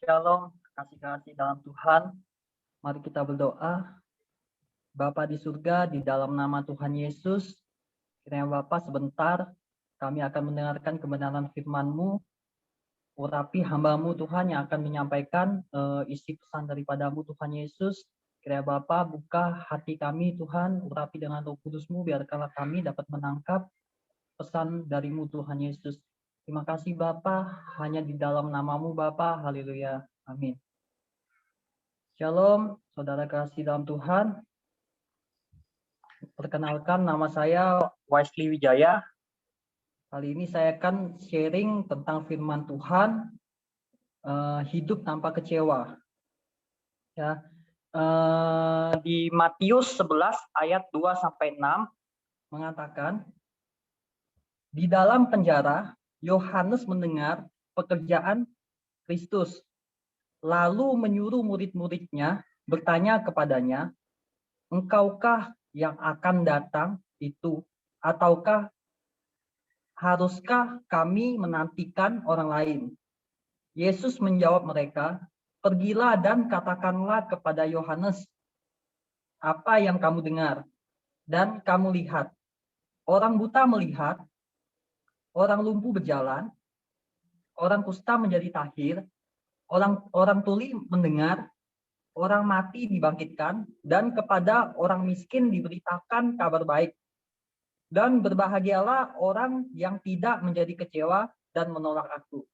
Shalom, kasih-kasih dalam Tuhan. Mari kita berdoa. Bapa di surga, di dalam nama Tuhan Yesus, kiranya Bapa sebentar kami akan mendengarkan kebenaran firman-Mu. Urapi hamba-Mu Tuhan yang akan menyampaikan isi pesan daripadamu Tuhan Yesus. Kiranya Bapa buka hati kami Tuhan, urapi dengan Roh Kudus-Mu, biarkanlah kami dapat menangkap pesan dari-Mu Tuhan Yesus. Terima kasih Bapa, hanya di dalam nama-Mu Bapa. Haleluya. Amin. Shalom, saudara kasih dalam Tuhan. Perkenalkan, nama saya Wesley Wijaya. Kali ini saya akan sharing tentang firman Tuhan, hidup tanpa kecewa. Ya, di Matius 11 ayat 2-6 mengatakan, di dalam penjara Yohanes mendengar pekerjaan Kristus, lalu menyuruh murid-muridnya bertanya kepadanya, engkaukah yang akan datang itu, ataukah haruskah kami menantikan orang lain? Yesus menjawab mereka, pergilah dan katakanlah kepada Yohanes apa yang kamu dengar dan kamu lihat. Orang buta melihat, orang lumpuh berjalan, orang kusta menjadi tahir, orang tuli mendengar, orang mati dibangkitkan, dan kepada orang miskin diberitakan kabar baik. Dan berbahagialah orang yang tidak menjadi kecewa dan menolak aku.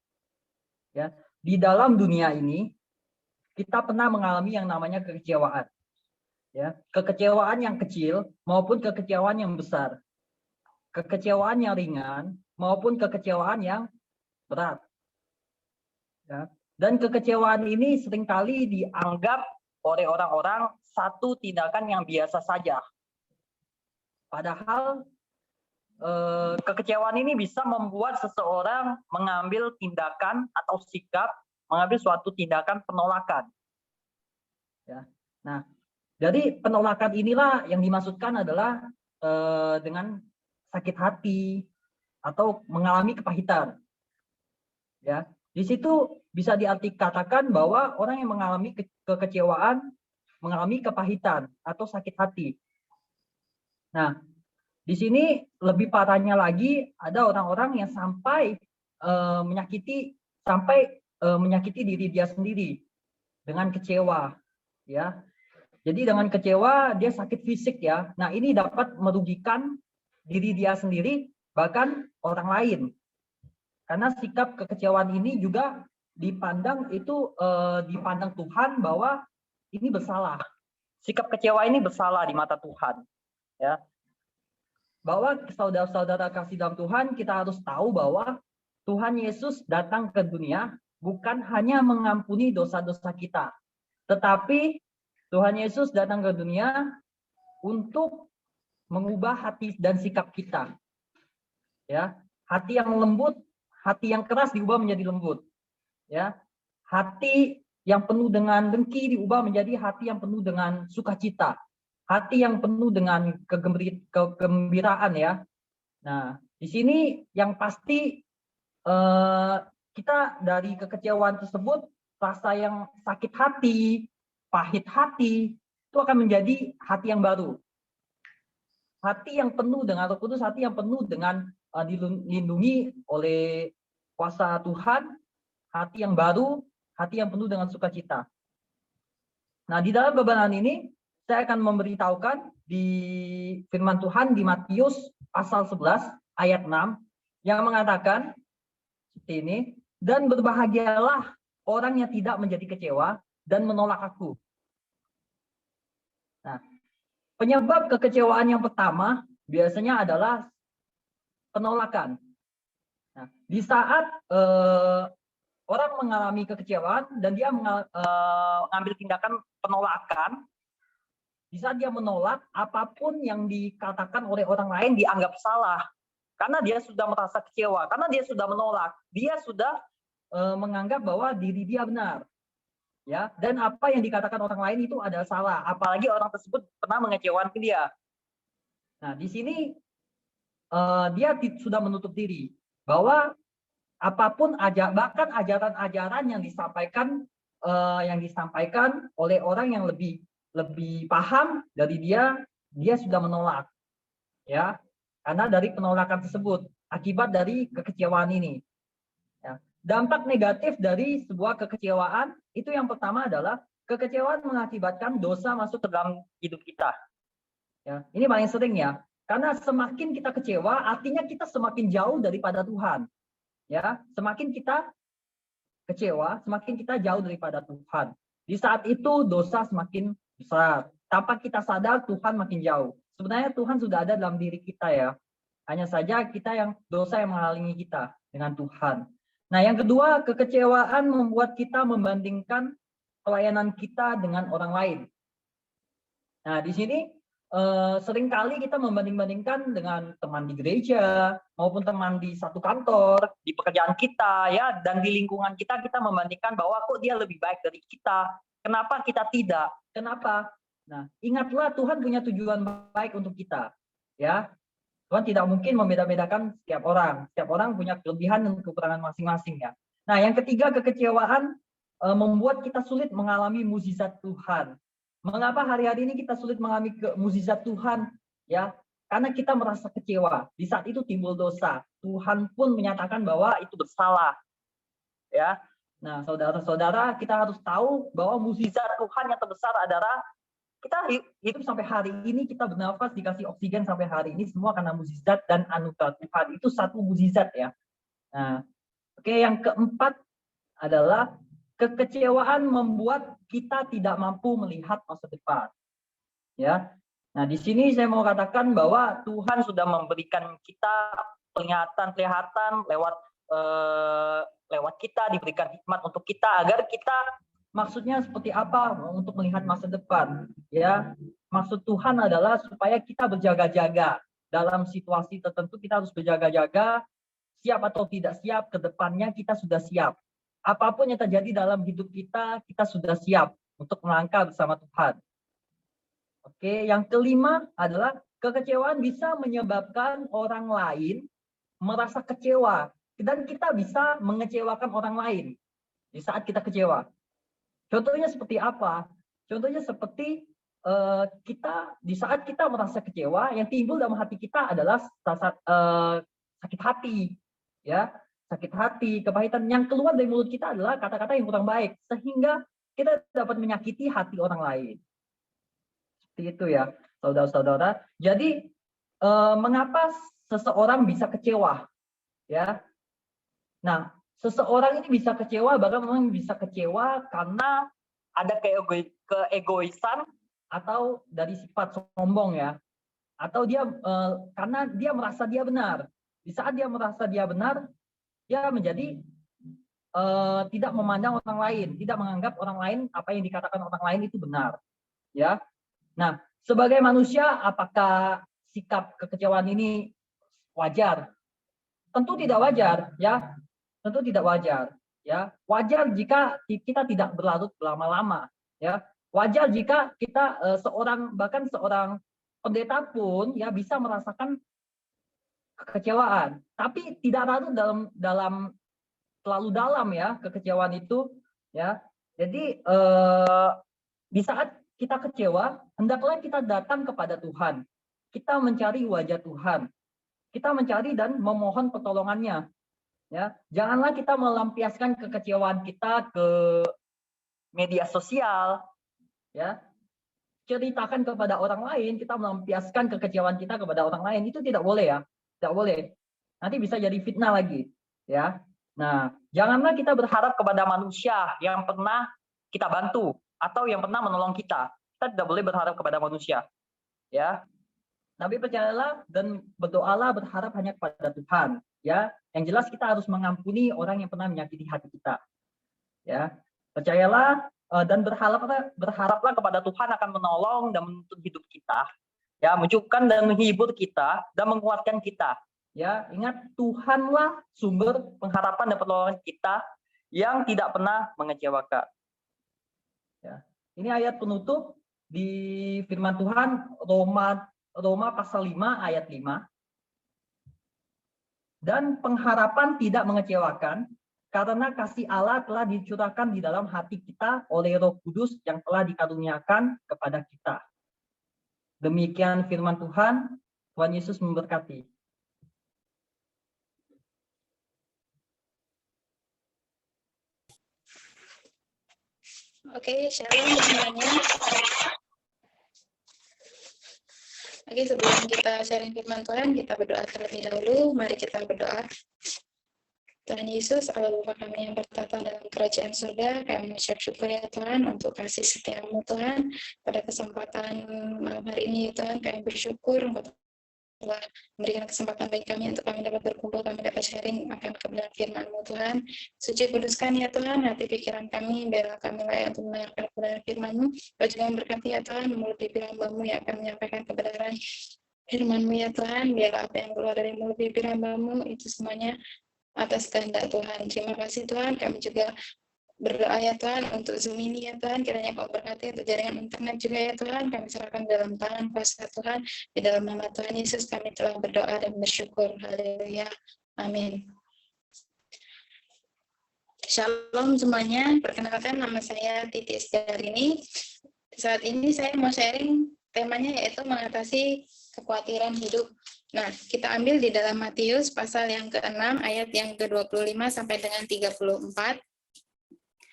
Ya, di dalam dunia ini kita pernah mengalami yang namanya kekecewaan. Ya, kekecewaan yang kecil maupun kekecewaan yang besar. Kekecewaan yang ringan maupun kekecewaan yang berat. Ya, dan kekecewaan ini seringkali dianggap oleh orang-orang satu tindakan yang biasa saja. Padahal kekecewaan ini bisa membuat seseorang mengambil tindakan atau sikap, mengambil suatu tindakan penolakan. Ya. Nah, jadi penolakan inilah yang dimaksudkan adalah dengan sakit hati atau mengalami kepahitan. Ya, di situ bisa diartikan bahwa orang yang mengalami kekecewaan mengalami kepahitan atau sakit hati. Nah, di sini lebih parahnya lagi ada orang-orang yang sampai menyakiti diri dia sendiri dengan kecewa, ya. Jadi dengan kecewa dia sakit fisik ya. Nah, ini dapat merugikan diri dia sendiri bahkan orang lain. Karena sikap kekecewaan ini juga dipandang Tuhan bahwa ini bersalah. Sikap kecewa ini bersalah di mata Tuhan, ya. Bahwa saudara-saudara kasih dalam Tuhan, kita harus tahu bahwa Tuhan Yesus datang ke dunia bukan hanya mengampuni dosa-dosa kita, tetapi Tuhan Yesus datang ke dunia untuk mengubah hati dan sikap kita. Ya, hati yang lembut, hati yang keras diubah menjadi lembut. Ya, hati yang penuh dengan dengki diubah menjadi hati yang penuh dengan sukacita. Hati yang penuh dengan kegembiraan ya. Nah, di sini yang pasti kita dari kekecewaan tersebut, rasa yang sakit hati, pahit hati, itu akan menjadi hati yang baru. Hati yang penuh dengan Roh Kudus, hati yang penuh dengan dilindungi oleh kuasa Tuhan, hati yang baru, hati yang penuh dengan sukacita. Nah, di dalam kebenaran ini, saya akan memberitahukan di firman Tuhan di Matius pasal 11 ayat 6 yang mengatakan seperti ini, dan berbahagialah orang yang tidak menjadi kecewa dan menolak aku. Nah, penyebab kekecewaan yang pertama biasanya adalah penolakan. Nah, di saat orang mengalami kekecewaan dan dia mengambil tindakan penolakan, di saat dia menolak, apapun yang dikatakan oleh orang lain dianggap salah. Karena dia sudah merasa kecewa, karena dia sudah menolak, dia sudah menganggap bahwa diri dia benar. Ya, dan apa yang dikatakan orang lain itu adalah salah, apalagi orang tersebut pernah mengecewakan dia. Nah, di sini dia sudah menutup diri bahwa apapun bahkan ajaran-ajaran yang disampaikan yang disampaikan oleh orang yang lebih paham dari dia sudah menolak, ya, karena dari penolakan tersebut akibat dari kekecewaan ini. Ya. Dampak negatif dari sebuah kekecewaan itu yang pertama adalah kekecewaan mengakibatkan dosa masuk ke dalam hidup kita. Ya, ini paling sering ya, karena semakin kita kecewa, artinya kita semakin jauh daripada Tuhan. Ya, semakin kita kecewa, semakin kita jauh daripada Tuhan. Di saat itu dosa semakin besar. Tanpa kita sadar, Tuhan makin jauh. Sebenarnya Tuhan sudah ada dalam diri kita ya. Hanya saja kita yang dosa yang menghalangi kita dengan Tuhan. Nah, yang kedua, kekecewaan membuat kita membandingkan pelayanan kita dengan orang lain. Nah, di sini seringkali kita membanding-bandingkan dengan teman di gereja maupun teman di satu kantor, di pekerjaan kita ya, dan di lingkungan kita membandingkan bahwa kok dia lebih baik dari kita, kenapa kita tidak, kenapa? Nah, ingatlah Tuhan punya tujuan baik untuk kita, ya. Tuhan tidak mungkin membeda-bedakan setiap orang punya kelebihan dan kekurangan masing-masing ya. Nah, yang ketiga, kekecewaan membuat kita sulit mengalami mukjizat Tuhan. Mengapa hari-hari ini kita sulit mengalami mukjizat Tuhan? Ya, karena kita merasa kecewa. Di saat itu timbul dosa. Tuhan pun menyatakan bahwa itu bersalah. Ya. Nah, saudara-saudara, kita harus tahu bahwa mukjizat Tuhan yang terbesar adalah kita hidup sampai hari ini, kita bernafas, dikasih oksigen sampai hari ini, semua karena mukjizat dan anugerah Tuhan. Itu satu mukjizat ya. Nah, oke, yang keempat adalah kekecewaan membuat kita tidak mampu melihat masa depan. Ya. Nah, di sini saya mau katakan bahwa Tuhan sudah memberikan kita penglihatan lewat kita, diberikan hikmat untuk kita agar kita, maksudnya seperti apa untuk melihat masa depan, ya. Maksud Tuhan adalah supaya kita berjaga-jaga dalam situasi tertentu. Kita harus berjaga-jaga, siap atau tidak siap, ke depannya kita sudah siap. Apapun yang terjadi dalam hidup kita, kita sudah siap untuk melangkah bersama Tuhan. Oke, yang kelima adalah kekecewaan bisa menyebabkan orang lain merasa kecewa, dan kita bisa mengecewakan orang lain di saat kita kecewa. Contohnya seperti apa? Contohnya seperti kita di saat kita merasa kecewa, yang timbul dalam hati kita adalah sakit hati, ya. Sakit hati, kepahitan. Yang keluar dari mulut kita adalah kata-kata yang kurang baik, sehingga kita dapat menyakiti hati orang lain. Seperti itu ya, saudara-saudara. Jadi mengapa seseorang bisa kecewa? Ya. Nah, seseorang ini bisa kecewa, bahkan memang bisa kecewa karena ada keegoisan atau dari sifat sombong ya. Atau dia karena dia merasa dia benar. Di saat dia merasa dia benar, dia menjadi tidak memandang orang lain, tidak menganggap orang lain, apa yang dikatakan orang lain itu benar, ya. Nah, sebagai manusia, apakah sikap kekecewaan ini wajar? Tentu tidak wajar, ya. Tentu tidak wajar, ya. Wajar jika kita tidak berlarut berlama-lama, ya. Wajar jika kita bahkan seorang pendeta pun ya bisa merasakan kekecewaan, tapi tidak larut dalam terlalu dalam ya kekecewaan itu, ya. Jadi di saat kita kecewa, hendaklah kita datang kepada Tuhan. Kita mencari wajah Tuhan. Kita mencari dan memohon pertolongannya. Ya, janganlah kita melampiaskan kekecewaan kita ke media sosial, ya. Ceritakan kepada orang lain, kita melampiaskan kekecewaan kita kepada orang lain, itu tidak boleh ya. Tidak boleh. Nanti bisa jadi fitnah lagi, ya. Nah, janganlah kita berharap kepada manusia yang pernah kita bantu atau yang pernah menolong kita. Kita tidak boleh berharap kepada manusia, ya. Tapi percayalah dan berdoalah, berharap hanya kepada Tuhan, ya. Yang jelas kita harus mengampuni orang yang pernah menyakiti hati kita, ya. Percayalah dan berharaplah kepada Tuhan akan menolong dan menuntun hidup kita, ya, mencukupkan dan menghibur kita dan menguatkan kita. Ya, ingat Tuhanlah sumber pengharapan dan pertolongan kita yang tidak pernah mengecewakan. Ya. Ini ayat penutup di firman Tuhan Roma pasal 5 ayat 5. Dan pengharapan tidak mengecewakan karena kasih Allah telah dicurahkan di dalam hati kita oleh Roh Kudus yang telah dikaruniakan kepada kita. Demikian firman Tuhan. Tuhan Yesus memberkati. Oke, shalom semuanya. Oke, sebelum kita sharing firman Tuhan, kita berdoa terlebih dahulu. Mari kita berdoa. Tuhan Yesus, Allah Bapa kami yang bertata dalam kerajaan surga, kami mengucap syukur ya Tuhan untuk kasih setiamu Tuhan. Pada kesempatan malam hari ini ya Tuhan, kami bersyukur Engkau telah memberikan kesempatan bagi kami untuk kami dapat berkumpul, kami dapat sharing akan kebenaran firman-Mu Tuhan. Suci kuduskan ya Tuhan hati pikiran kami, biarlah kami layak untuk mendengarkan kebenaran firman-Mu. Kau juga memberkati ya Tuhan mulut bibir hamba-Mu yang akan menyampaikan kebenaran firman-Mu ya Tuhan. Biarlah apa yang keluar dari mulut bibir hamba-Mu itu semuanya atas kehendak Tuhan. Terima kasih Tuhan. Kami juga berdoa ya Tuhan untuk Zoom ini ya Tuhan, kiranya Kau berkati untuk jaringan internet juga ya Tuhan, kami serahkan dalam tangan kuasa Tuhan, di dalam nama Tuhan Yesus kami telah berdoa dan bersyukur. Haleluya, amin. Shalom semuanya, perkenalkan nama saya Titi Estiarini. Saat ini saya mau sharing temanya yaitu mengatasi kekhawatiran hidup. Nah, kita ambil di dalam Matius pasal yang ke-6 ayat yang ke-25 sampai dengan 34.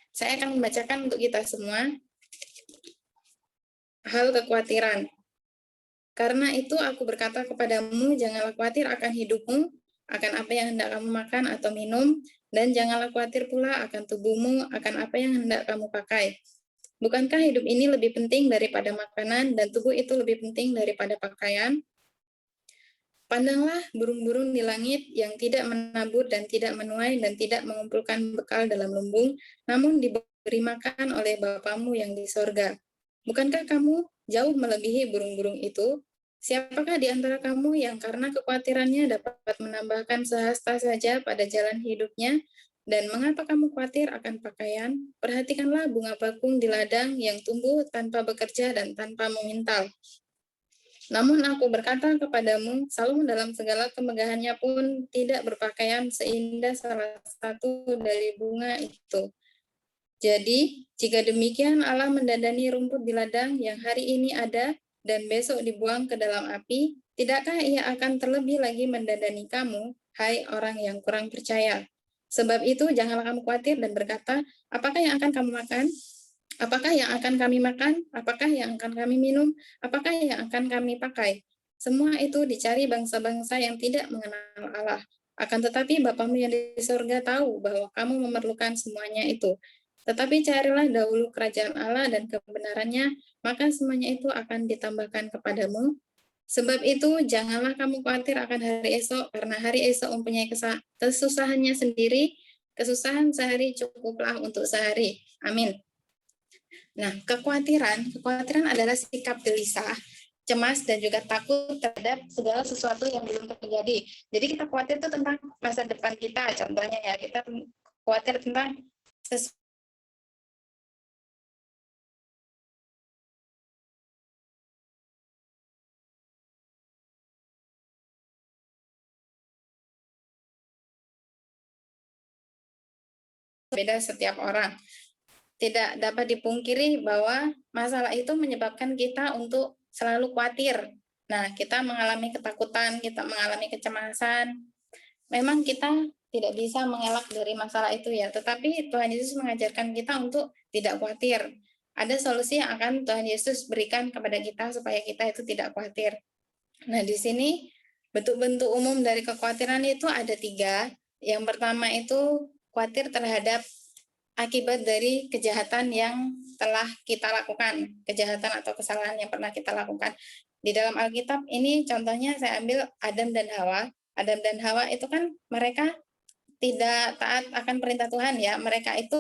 Saya akan membacakan untuk kita semua hal kekhawatiran. Karena itu aku berkata kepadamu, janganlah khawatir akan hidupmu, akan apa yang hendak kamu makan atau minum, dan janganlah khawatir pula akan tubuhmu, akan apa yang hendak kamu pakai. Bukankah hidup ini lebih penting daripada makanan, dan tubuh itu lebih penting daripada pakaian? Pandanglah burung-burung di langit yang tidak menabur dan tidak menuai dan tidak mengumpulkan bekal dalam lumbung, namun diberi makan oleh Bapamu yang di sorga. Bukankah kamu jauh melebihi burung-burung itu? Siapakah di antara kamu yang karena kekhawatirannya dapat menambahkan sehasta saja pada jalan hidupnya? Dan mengapa kamu khawatir akan pakaian? Perhatikanlah bunga bakung di ladang yang tumbuh tanpa bekerja dan tanpa memintal. Namun aku berkata kepadamu, Salomo dalam segala kemegahannya pun tidak berpakaian seindah salah satu dari bunga itu. Jadi, jika demikian Allah mendandani rumput di ladang yang hari ini ada dan besok dibuang ke dalam api, tidakkah Ia akan terlebih lagi mendandani kamu, hai orang yang kurang percaya? Sebab itu, janganlah kamu khawatir dan berkata, apakah yang akan kamu makan? Apakah yang akan kami makan? Apakah yang akan kami minum? Apakah yang akan kami pakai? Semua itu dicari bangsa-bangsa yang tidak mengenal Allah. Akan tetapi Bapamu yang di surga tahu bahwa kamu memerlukan semuanya itu. Tetapi carilah dahulu kerajaan Allah dan kebenarannya, maka semuanya itu akan ditambahkan kepadamu. Sebab itu, janganlah kamu khawatir akan hari esok, karena hari esok mempunyai kesusahannya sendiri. Kesusahan sehari cukuplah untuk sehari. Amin. Nah, kekhawatiran adalah sikap gelisah, cemas, dan juga takut terhadap segala sesuatu yang belum terjadi. Jadi kita khawatir itu tentang masa depan kita, contohnya ya, kita khawatir tentang sesuatu beda setiap orang. Tidak dapat dipungkiri bahwa masalah itu menyebabkan kita untuk selalu khawatir. Nah, kita mengalami ketakutan, kita mengalami kecemasan. Memang kita tidak bisa mengelak dari masalah itu ya, tetapi Tuhan Yesus mengajarkan kita untuk tidak khawatir. Ada solusi yang akan Tuhan Yesus berikan kepada kita supaya kita itu tidak khawatir. Nah, di sini bentuk-bentuk umum dari kekhawatiran itu ada 3. Yang pertama itu khawatir terhadap akibat dari kejahatan yang telah kita lakukan, kejahatan atau kesalahan yang pernah kita lakukan. Di dalam Alkitab ini contohnya saya ambil Adam dan Hawa. Adam dan Hawa itu kan mereka tidak taat akan perintah Tuhan ya. Mereka itu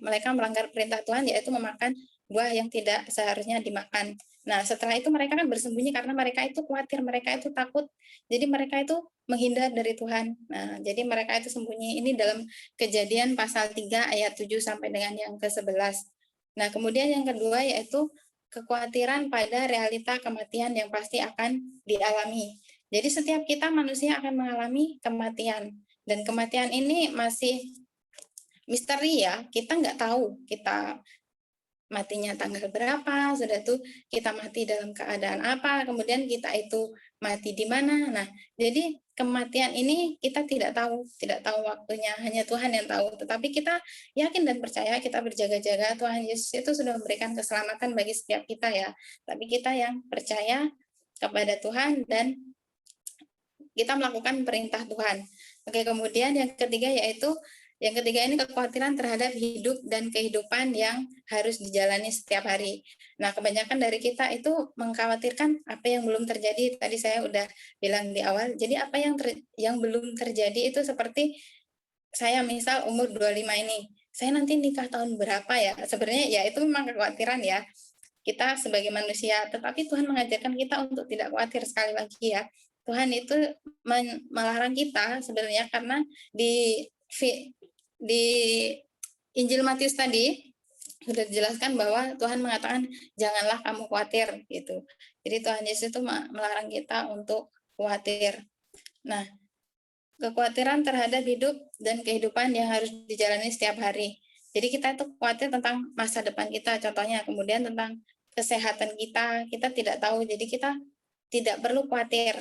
mereka melanggar perintah Tuhan, yaitu memakan buah yang tidak seharusnya dimakan. Nah, setelah itu mereka kan bersembunyi karena mereka itu khawatir, mereka itu takut. Jadi mereka itu menghindar dari Tuhan. Nah, jadi mereka itu sembunyi. Ini dalam Kejadian pasal 3 ayat 7 sampai dengan yang ke-11. Nah, kemudian yang kedua yaitu kekhawatiran pada realita kematian yang pasti akan dialami. Jadi setiap kita manusia akan mengalami kematian. Dan kematian ini masih misteri ya, kita nggak tahu kita matinya tanggal berapa, sudah tuh kita mati dalam keadaan apa, kemudian kita itu mati di mana. Nah, jadi kematian ini kita tidak tahu waktunya, hanya Tuhan yang tahu. Tetapi kita yakin dan percaya, kita berjaga-jaga, Tuhan Yesus itu sudah memberikan keselamatan bagi setiap kita ya. Tapi kita yang percaya kepada Tuhan dan kita melakukan perintah Tuhan. Oke, kemudian yang ketiga ini kekhawatiran terhadap hidup dan kehidupan yang harus dijalani setiap hari. Nah, kebanyakan dari kita itu mengkhawatirkan apa yang belum terjadi. Tadi saya udah bilang di awal. Jadi apa yang belum terjadi itu seperti saya misal umur 25 ini. Saya nanti nikah tahun berapa ya? Sebenarnya ya itu memang kekhawatiran ya. Kita sebagai manusia, tetapi Tuhan mengajarkan kita untuk tidak khawatir sekali lagi ya. Tuhan itu melarang kita sebenarnya karena di di Injil Matius tadi sudah dijelaskan bahwa Tuhan mengatakan janganlah kamu khawatir gitu. Jadi Tuhan Yesus itu melarang kita untuk khawatir. Nah, kekhawatiran terhadap hidup dan kehidupan yang harus dijalani setiap hari. Jadi kita itu khawatir tentang masa depan kita, contohnya, kemudian tentang kesehatan kita tidak tahu, jadi kita tidak perlu khawatir.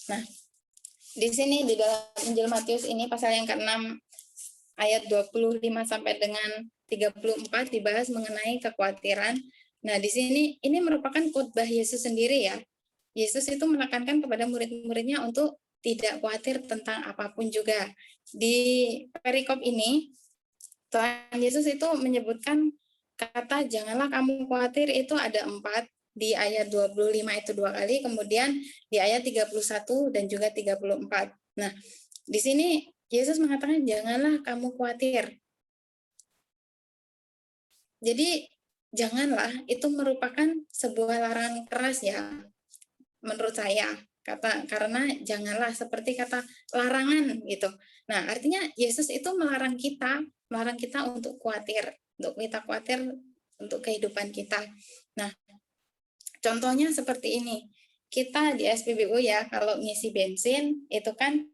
Nah, di sini di dalam Injil Matius ini pasal yang ke-6 ayat 25 sampai dengan 34 dibahas mengenai kekhawatiran. Nah, di sini ini merupakan khotbah Yesus sendiri ya. Yesus itu menekankan kepada murid-muridnya untuk tidak khawatir tentang apapun juga. Di perikop ini, Tuhan Yesus itu menyebutkan kata janganlah kamu khawatir itu ada 4, di ayat 25 itu 2 kali, kemudian di ayat 31 dan juga 34. Nah, di sini Yesus mengatakan janganlah kamu khawatir. Jadi janganlah itu merupakan sebuah larangan keras ya menurut saya. Karena janganlah seperti kata larangan gitu. Nah, artinya Yesus itu melarang kita untuk khawatir, untuk kita khawatir untuk kehidupan kita. Nah, contohnya seperti ini. Kita di SPBU ya, kalau ngisi bensin itu kan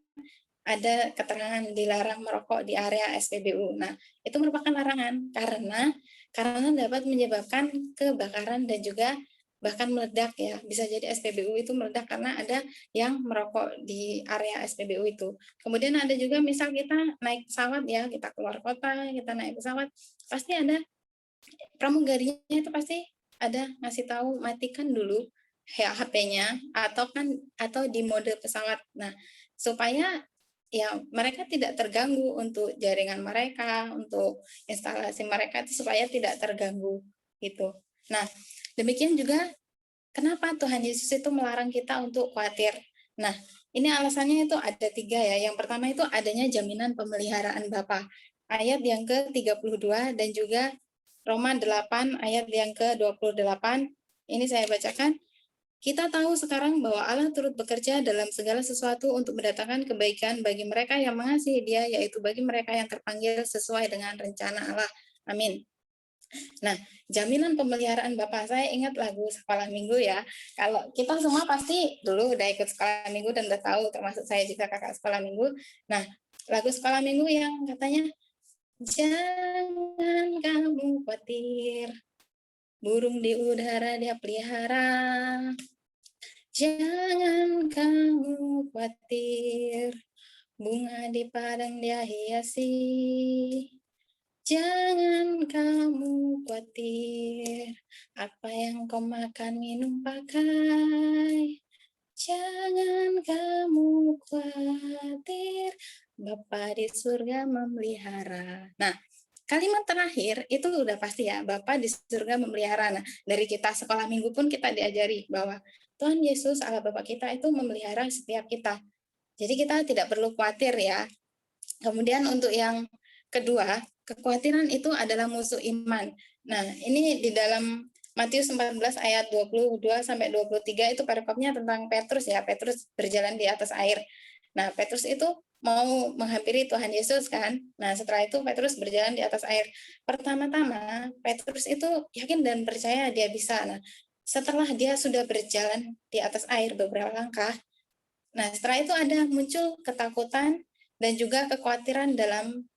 ada keterangan dilarang merokok di area SPBU. Nah, itu merupakan larangan karena dapat menyebabkan kebakaran dan juga bahkan meledak ya. Bisa jadi SPBU itu meledak karena ada yang merokok di area SPBU itu. Kemudian ada juga misal kita naik pesawat ya, kita keluar kota, kita naik pesawat, pasti ada pramugarinya itu pasti ada ngasih tahu matikan dulu HP-nya atau di mode pesawat. Nah, supaya ya mereka tidak terganggu untuk jaringan mereka, untuk instalasi mereka itu supaya tidak terganggu gitu. Nah, demikian juga kenapa Tuhan Yesus itu melarang kita untuk khawatir. Nah, ini alasannya itu ada 3 ya. Yang pertama itu adanya jaminan pemeliharaan Bapa. Ayat yang ke-32 dan juga Roma 8 ayat yang ke-28. Ini saya bacakan. Kita tahu sekarang bahwa Allah turut bekerja dalam segala sesuatu untuk mendatangkan kebaikan bagi mereka yang mengasihi Dia, yaitu bagi mereka yang terpanggil sesuai dengan rencana Allah. Amin. Nah, jaminan pemeliharaan Bapak, saya ingat lagu sekolah minggu ya. Kalau kita semua pasti dulu udah ikut sekolah minggu dan udah tahu, termasuk saya juga kakak sekolah minggu. Nah, lagu sekolah minggu yang katanya, jangan kamu khawatir, burung di udara dia pelihara. Jangan kamu khawatir, bunga di padang dia hiasi. Jangan kamu khawatir, apa yang kau makan, minum, pakai. Jangan kamu khawatir, Bapa di surga memelihara. Nah, kalimat terakhir itu udah pasti ya, Bapa di surga memelihara. Nah, dari kita sekolah minggu pun kita diajari bahwa Tuhan Yesus Allah Bapa kita itu memelihara setiap kita. Jadi kita tidak perlu khawatir ya. Kemudian untuk yang kedua, kekhawatiran itu adalah musuh iman. Nah, ini di dalam Matius 14 ayat 22 sampai 23 itu perikopnya tentang Petrus ya. Petrus berjalan di atas air. Nah, Petrus itu mau menghampiri Tuhan Yesus kan. Nah, setelah itu Petrus berjalan di atas air. Pertama-tama Petrus itu yakin dan percaya dia bisa. Nah, setelah dia sudah berjalan di atas air beberapa langkah, Nah, setelah itu ada muncul ketakutan dan juga kekhawatiran dalam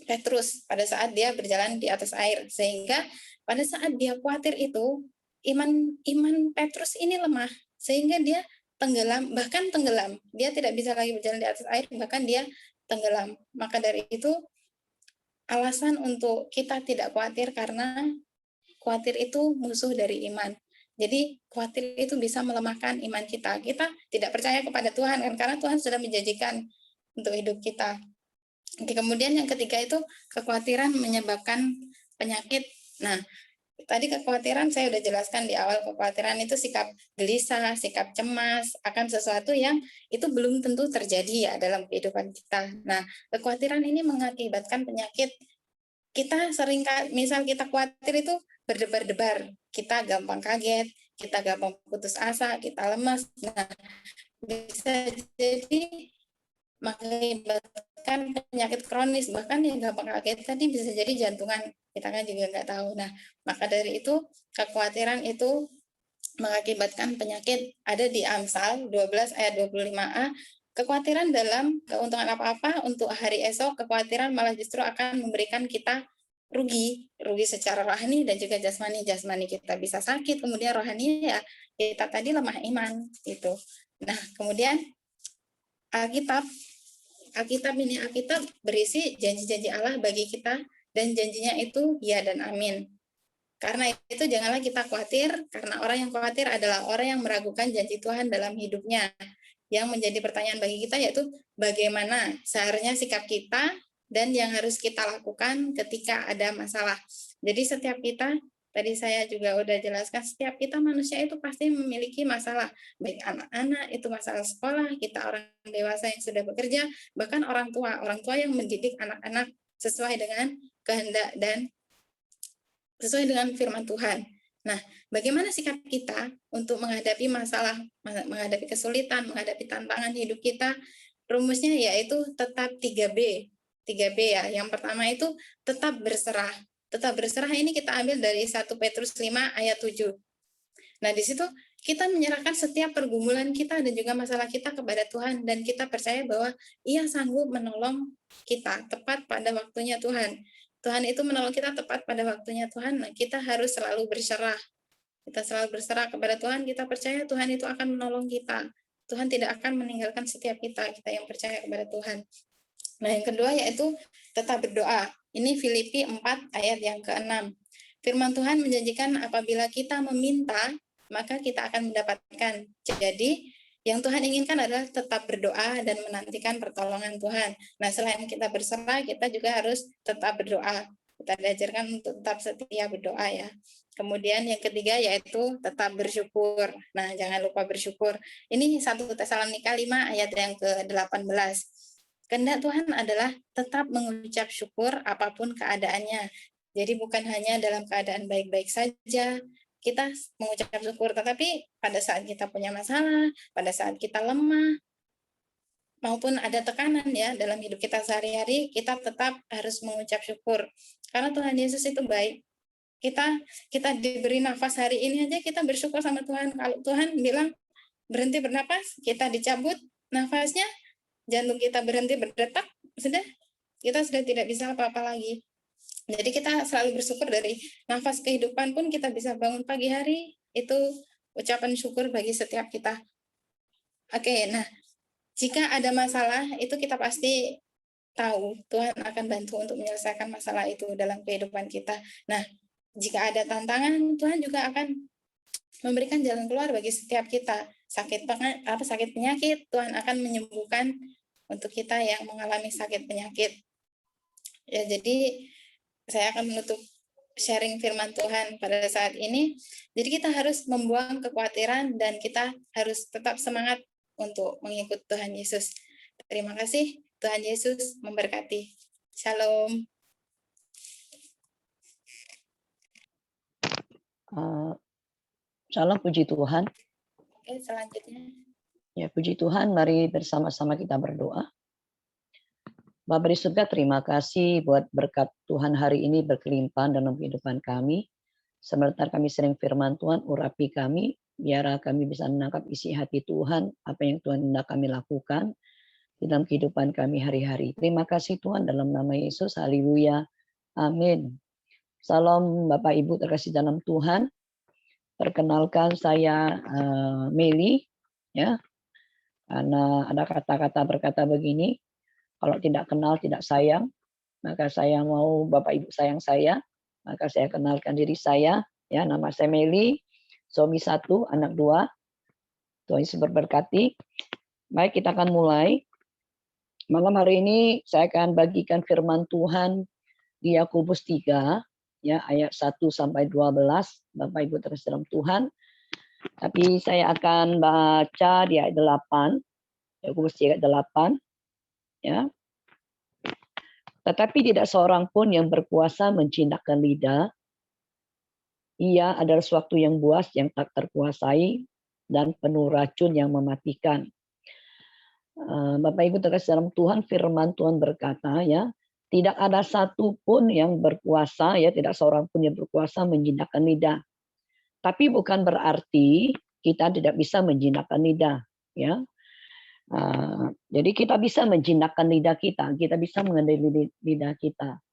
Petrus pada saat dia berjalan di atas air, sehingga pada saat dia khawatir itu iman Petrus ini lemah, sehingga dia tenggelam, bahkan tenggelam. Dia tidak bisa lagi berjalan di atas air, bahkan dia tenggelam. Maka dari itu alasan untuk kita tidak khawatir, karena khawatir itu musuh dari iman. Jadi khawatir itu bisa melemahkan iman kita. Kita tidak percaya kepada Tuhan kan, karena Tuhan sudah menjanjikan untuk hidup kita. Oke, kemudian yang ketiga itu kekhawatiran menyebabkan penyakit. Nah, tadi kekhawatiran saya sudah jelaskan di awal, kekhawatiran itu sikap gelisah, sikap cemas akan sesuatu yang itu belum tentu terjadi ya dalam kehidupan kita. Nah, kekhawatiran ini mengakibatkan penyakit. Kita sering, misal kita khawatir itu berdebar-debar, kita gampang kaget, kita gampang putus asa, kita lemas. Nah, bisa jadi mengakibatkan penyakit kronis, bahkan yang gampang kaget tadi bisa jadi jantungan, kita kan juga nggak tahu. Nah, maka dari itu kekhawatiran itu mengakibatkan penyakit. Ada di Amsal 12 ayat 25a, kekhawatiran dalam keuntungan apa-apa untuk hari esok, kekhawatiran malah justru akan memberikan kita rugi secara rohani dan juga jasmani. Jasmani kita bisa sakit, kemudian rohani ya kita tadi lemah iman itu. Nah, kemudian Alkitab berisi janji-janji Allah bagi kita, dan janjinya itu ya dan amin. Karena itu janganlah kita khawatir, karena orang yang khawatir adalah orang yang meragukan janji Tuhan dalam hidupnya. Yang menjadi pertanyaan bagi kita yaitu bagaimana seharusnya sikap kita dan yang harus kita lakukan ketika ada masalah. Jadi setiap kita, tadi saya juga udah jelaskan, setiap kita manusia itu pasti memiliki masalah. Baik anak-anak, itu masalah sekolah, kita orang dewasa yang sudah bekerja, bahkan orang tua yang mendidik anak-anak sesuai dengan kehendak dan sesuai dengan firman Tuhan. Nah, bagaimana sikap kita untuk menghadapi masalah, menghadapi kesulitan, menghadapi tantangan hidup kita? Rumusnya yaitu tetap 3B. 3B ya. Yang pertama itu tetap berserah. Tetap berserah ini kita ambil dari 1 Petrus 5 ayat 7. Nah, di situ kita menyerahkan setiap pergumulan kita dan juga masalah kita kepada Tuhan, dan kita percaya bahwa Ia sanggup menolong kita tepat pada waktunya Tuhan. Tuhan itu menolong kita tepat pada waktunya Tuhan. Nah, kita harus selalu berserah. Kita selalu berserah kepada Tuhan, kita percaya Tuhan itu akan menolong kita. Tuhan tidak akan meninggalkan setiap kita yang percaya kepada Tuhan. Nah, yang kedua yaitu tetap berdoa. Ini Filipi 4 ayat yang ke-6. Firman Tuhan menjanjikan apabila kita meminta, maka kita akan mendapatkan. Jadi, yang Tuhan inginkan adalah tetap berdoa dan menantikan pertolongan Tuhan. Nah, selain kita berserah, kita juga harus tetap berdoa. Kita diajarkan untuk tetap setia berdoa ya. Kemudian yang ketiga yaitu tetap bersyukur. Nah, jangan lupa bersyukur. Ini 1 Tesalonika 5 ayat yang ke-18. Kehendak Tuhan adalah tetap mengucap syukur apapun keadaannya. Jadi bukan hanya dalam keadaan baik-baik saja kita mengucap syukur, tetapi pada saat kita punya masalah, pada saat kita lemah, maupun ada tekanan ya dalam hidup kita sehari-hari, kita tetap harus mengucap syukur. Karena Tuhan Yesus itu baik. Kita diberi nafas hari ini aja kita bersyukur sama Tuhan. Kalau Tuhan bilang berhenti bernapas, kita dicabut nafasnya, jantung kita berhenti berdetak, kita sudah tidak bisa apa-apa lagi. Jadi kita selalu bersyukur, dari nafas kehidupan pun kita bisa bangun pagi hari, itu ucapan syukur bagi setiap kita. Oke, nah jika ada masalah itu kita pasti tahu Tuhan akan bantu untuk menyelesaikan masalah itu dalam kehidupan kita. Nah, jika ada tantangan, Tuhan juga akan memberikan jalan keluar bagi setiap kita. Sakit penyakit, Tuhan akan menyembuhkan untuk kita yang mengalami sakit penyakit. Ya, jadi saya akan menutup sharing firman Tuhan pada saat ini. Jadi kita harus membuang kekhawatiran dan kita harus tetap semangat untuk mengikut Tuhan Yesus. Terima kasih. Tuhan Yesus memberkati. Shalom. Shalom, puji Tuhan. Oke, selanjutnya. Ya, puji Tuhan, mari bersama-sama kita berdoa. Bapa di surga, terima kasih buat berkat Tuhan hari ini berkelimpahan dalam kehidupan kami. Sementara kami sering firman Tuhan, urapi kami biar kami bisa menangkap isi hati Tuhan, apa yang Tuhan hendak kami lakukan di dalam kehidupan kami hari-hari. Terima kasih Tuhan dalam nama Yesus. Haleluya. Amin. Salam Bapak Ibu terkasih dalam Tuhan. Perkenalkan saya Meli, ya. Karena ada kata-kata berkata begini, kalau tidak kenal tidak sayang, maka saya mau Bapak Ibu sayang saya, maka saya kenalkan diri saya, ya. Nama saya Meli, suami 1, anak 2. Tuhan Yesus berberkati. Baik, kita akan mulai. Malam hari ini saya akan bagikan firman Tuhan di Yakobus 3, ya, ayat 1 sampai 12. Bapak Ibu terkasih dalam Tuhan. Tapi saya akan baca di ayat 8. Yakobus 3 ayat 8, ya. Tetapi tidak seorang pun yang berkuasa menjinakkan lidah. Ia adalah sesuatu yang buas yang tak terkuasai dan penuh racun yang mematikan. Bapak Ibu terkasih dalam Tuhan, firman Tuhan berkata, ya, tidak ada satu pun yang berkuasa, ya, tidak seorang pun yang berkuasa menjinakkan lidah. Tapi bukan berarti kita tidak bisa menjinakkan lidah, ya. Jadi kita bisa menjinakkan lidah kita bisa mengendalikan lidah kita.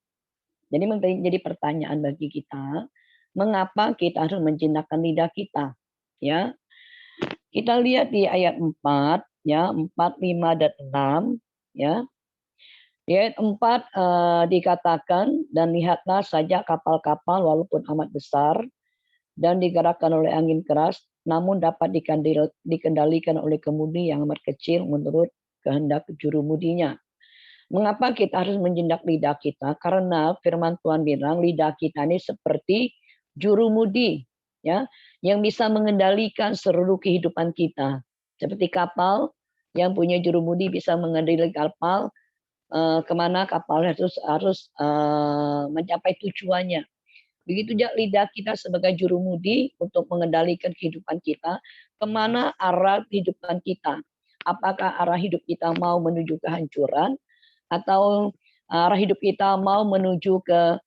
Jadi menjadi pertanyaan bagi kita, mengapa kita harus menjinakkan lidah kita, ya? Kita lihat di ayat 4, ya, 4, 5 dan 6, ya. Di ayat 4 dikatakan, dan lihatlah saja kapal-kapal walaupun amat besar dan digerakkan oleh angin keras, namun dapat dikendalikan oleh kemudi yang amat kecil menurut kehendak jurumudinya. Mengapa kita harus menjindak lidah kita? Karena firman Tuhan bilang lidah kita ini seperti jurumudi, ya, yang bisa mengendalikan seluruh kehidupan kita. Seperti kapal yang punya jurumudi bisa mengendalikan kapal kemana kapal harus mencapai tujuannya. Begitu juga lidah kita sebagai jurumudi untuk mengendalikan kehidupan kita, kemana arah kehidupan kita. Apakah arah hidup kita mau menuju kehancuran, atau arah hidup kita mau menuju ke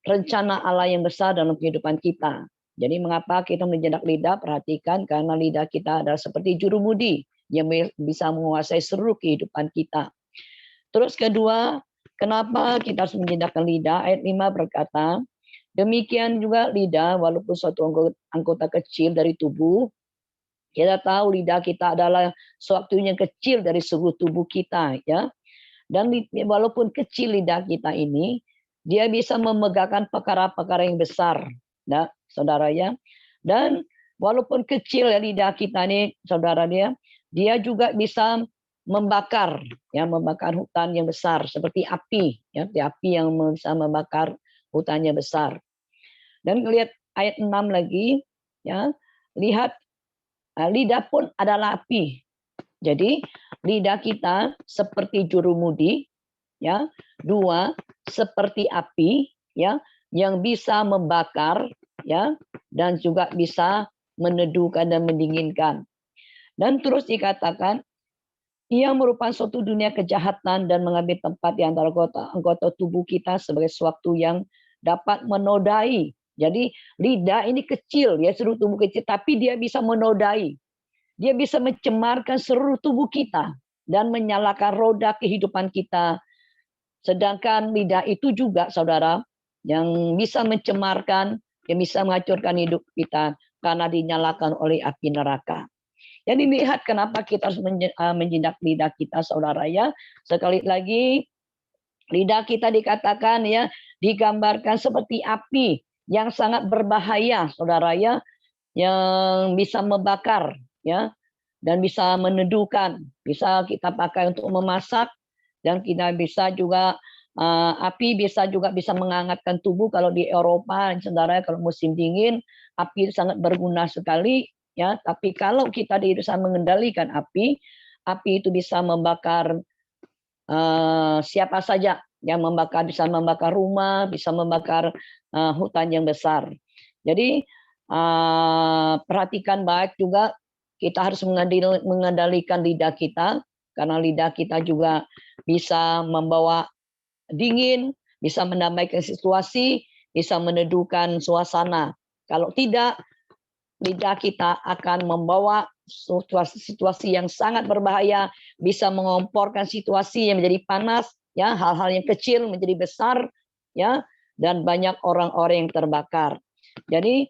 rencana Allah yang besar dalam kehidupan kita. Jadi mengapa kita menjindak lidah? Perhatikan, karena lidah kita adalah seperti jurumudi yang bisa menguasai seluruh kehidupan kita. Terus kedua, kenapa kita harus menjindakkan lidah? Ayat 5 berkata, demikian juga lidah, walaupun suatu anggota kecil dari tubuh, kita tahu lidah kita adalah suatu yang kecil dari seluruh tubuh kita, ya. Dan walaupun kecil lidah kita ini, dia bisa memegahkan perkara-perkara yang besar, ya, saudara, ya. Dan walaupun kecil ya lidah kita ini, saudara, dia juga bisa membakar, ya, membakar hutan yang besar seperti api, ya, api yang bisa membakar hutannya besar. Dan lihat ayat 6 lagi, ya, lihat lidah pun adalah api. Jadi lidah kita seperti jurumudi, ya. 2, seperti api, ya, yang bisa membakar, ya, dan juga bisa meneduhkan dan mendinginkan. Dan terus dikatakan, ia merupakan suatu dunia kejahatan dan mengambil tempat di antara anggota tubuh kita sebagai sesuatu yang dapat menodai. Jadi lidah ini kecil, ya, seluruh tubuh kecil, tapi dia bisa menodai. Dia bisa mencemarkan seluruh tubuh kita dan menyalakan roda kehidupan kita. Sedangkan lidah itu juga, saudara, yang bisa mencemarkan, yang bisa menghancurkan hidup kita karena dinyalakan oleh api neraka. Jadi lihat kenapa kita harus menjindak lidah kita, saudara, ya. Sekali lagi, lidah kita dikatakan, ya, digambarkan seperti api yang sangat berbahaya, saudara, ya, yang bisa membakar, ya, dan bisa meneduhkan, bisa kita pakai untuk memasak, dan kita bisa juga api bisa menghangatkan tubuh. Kalau di Eropa, saudara, kalau musim dingin, api sangat berguna sekali, ya. Tapi kalau kita bisa mengendalikan api itu bisa membakar siapa saja, yang bisa membakar rumah, bisa membakar hutan yang besar. Jadi perhatikan baik juga, kita harus mengendalikan lidah kita, karena lidah kita juga bisa membawa dingin, bisa mendamaikan situasi, bisa meneduhkan suasana. Kalau tidak, lidah kita akan membawa situasi yang sangat berbahaya, bisa mengomporkan situasi yang menjadi panas, ya, hal-hal yang kecil menjadi besar, ya, dan banyak orang-orang yang terbakar. Jadi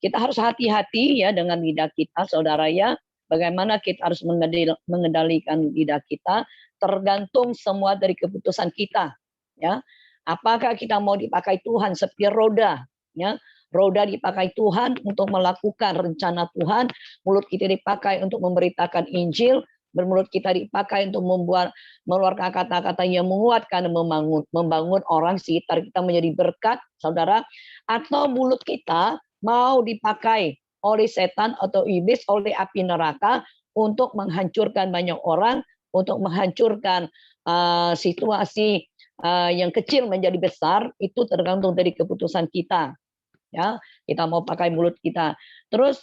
kita harus hati-hati ya dengan lidah kita, saudara ya. Bagaimana kita harus mengendalikan lidah kita, tergantung semua dari keputusan kita, ya. Apakah kita mau dipakai Tuhan seperti roda, ya? Roda dipakai Tuhan untuk melakukan rencana Tuhan, mulut kita dipakai untuk memberitakan Injil, bermulut kita dipakai untuk mengeluarkan kata-kata yang menguatkan dan membangun orang sekitar kita menjadi berkat, saudara. Atau mulut kita mau dipakai oleh setan atau iblis, oleh api neraka untuk menghancurkan banyak orang, untuk menghancurkan situasi yang kecil menjadi besar. Itu tergantung dari keputusan kita. Ya, kita mau pakai mulut kita. Terus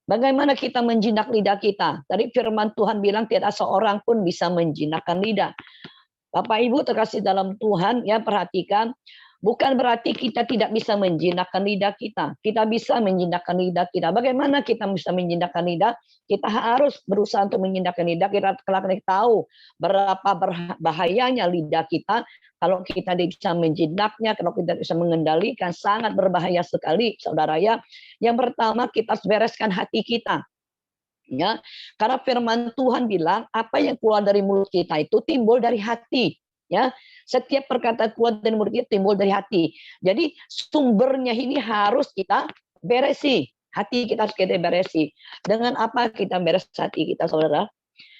bagaimana kita menjinak lidah kita? Tadi firman Tuhan bilang tidak seorang pun bisa menjinakkan lidah. Bapak Ibu terkasih dalam Tuhan, ya, perhatikan, bukan berarti kita tidak bisa menjinakkan lidah kita. Kita bisa menjinakkan lidah kita. Bagaimana kita bisa menjinakkan lidah? Kita harus berusaha untuk menjinakkan lidah. Kita tahu berapa bahayanya lidah kita. Kalau kita tidak bisa menjinaknya, kalau kita bisa mengendalikan, sangat berbahaya sekali, saudara ya. Yang pertama, kita harus bereskan hati kita. Ya, karena firman Tuhan bilang apa yang keluar dari mulut kita itu timbul dari hati. Ya, setiap perkataan keluar dari mulut kita timbul dari hati. Jadi sumbernya ini harus kita beresi. Hati kita harus kita beresi. Dengan apa kita beres hati kita, saudara?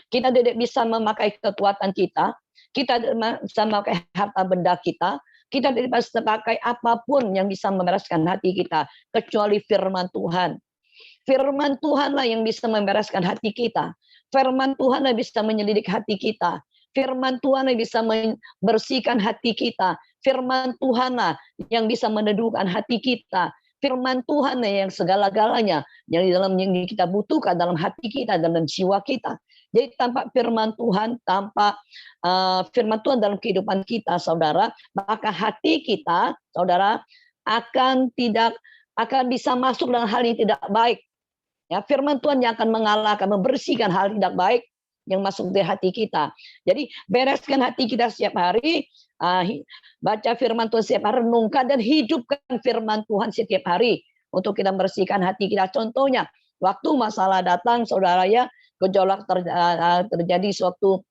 Kita tidak bisa memakai kekuatan kita. Kita tidak bisa memakai harta benda kita. Kita tidak bisa memakai apapun yang bisa membereskan hati kita kecuali firman Tuhan. Firman Tuhanlah yang bisa membereskan hati kita. Firman Tuhanlah bisa menyelidik hati kita. Firman Tuhanlah bisa membersihkan hati kita. Firman Tuhanlah yang bisa meneduhkan hati kita. Firman Tuhanlah yang segala-galanya yang di dalam yang kita butuhkan dalam hati kita, dalam jiwa kita. Jadi tanpa firman Tuhan, tanpa firman Tuhan dalam kehidupan kita, saudara, maka hati kita, saudara, akan bisa masuk dalam hal yang tidak baik. Ya, firman Tuhan yang akan mengalahkan, membersihkan hal tidak baik yang masuk di hati kita. Jadi bereskan hati kita setiap hari, baca firman Tuhan setiap hari, renungkan dan hidupkan firman Tuhan setiap hari untuk kita membersihkan hati kita. Contohnya, waktu masalah datang, saudara ya, gejolak terjadi suatu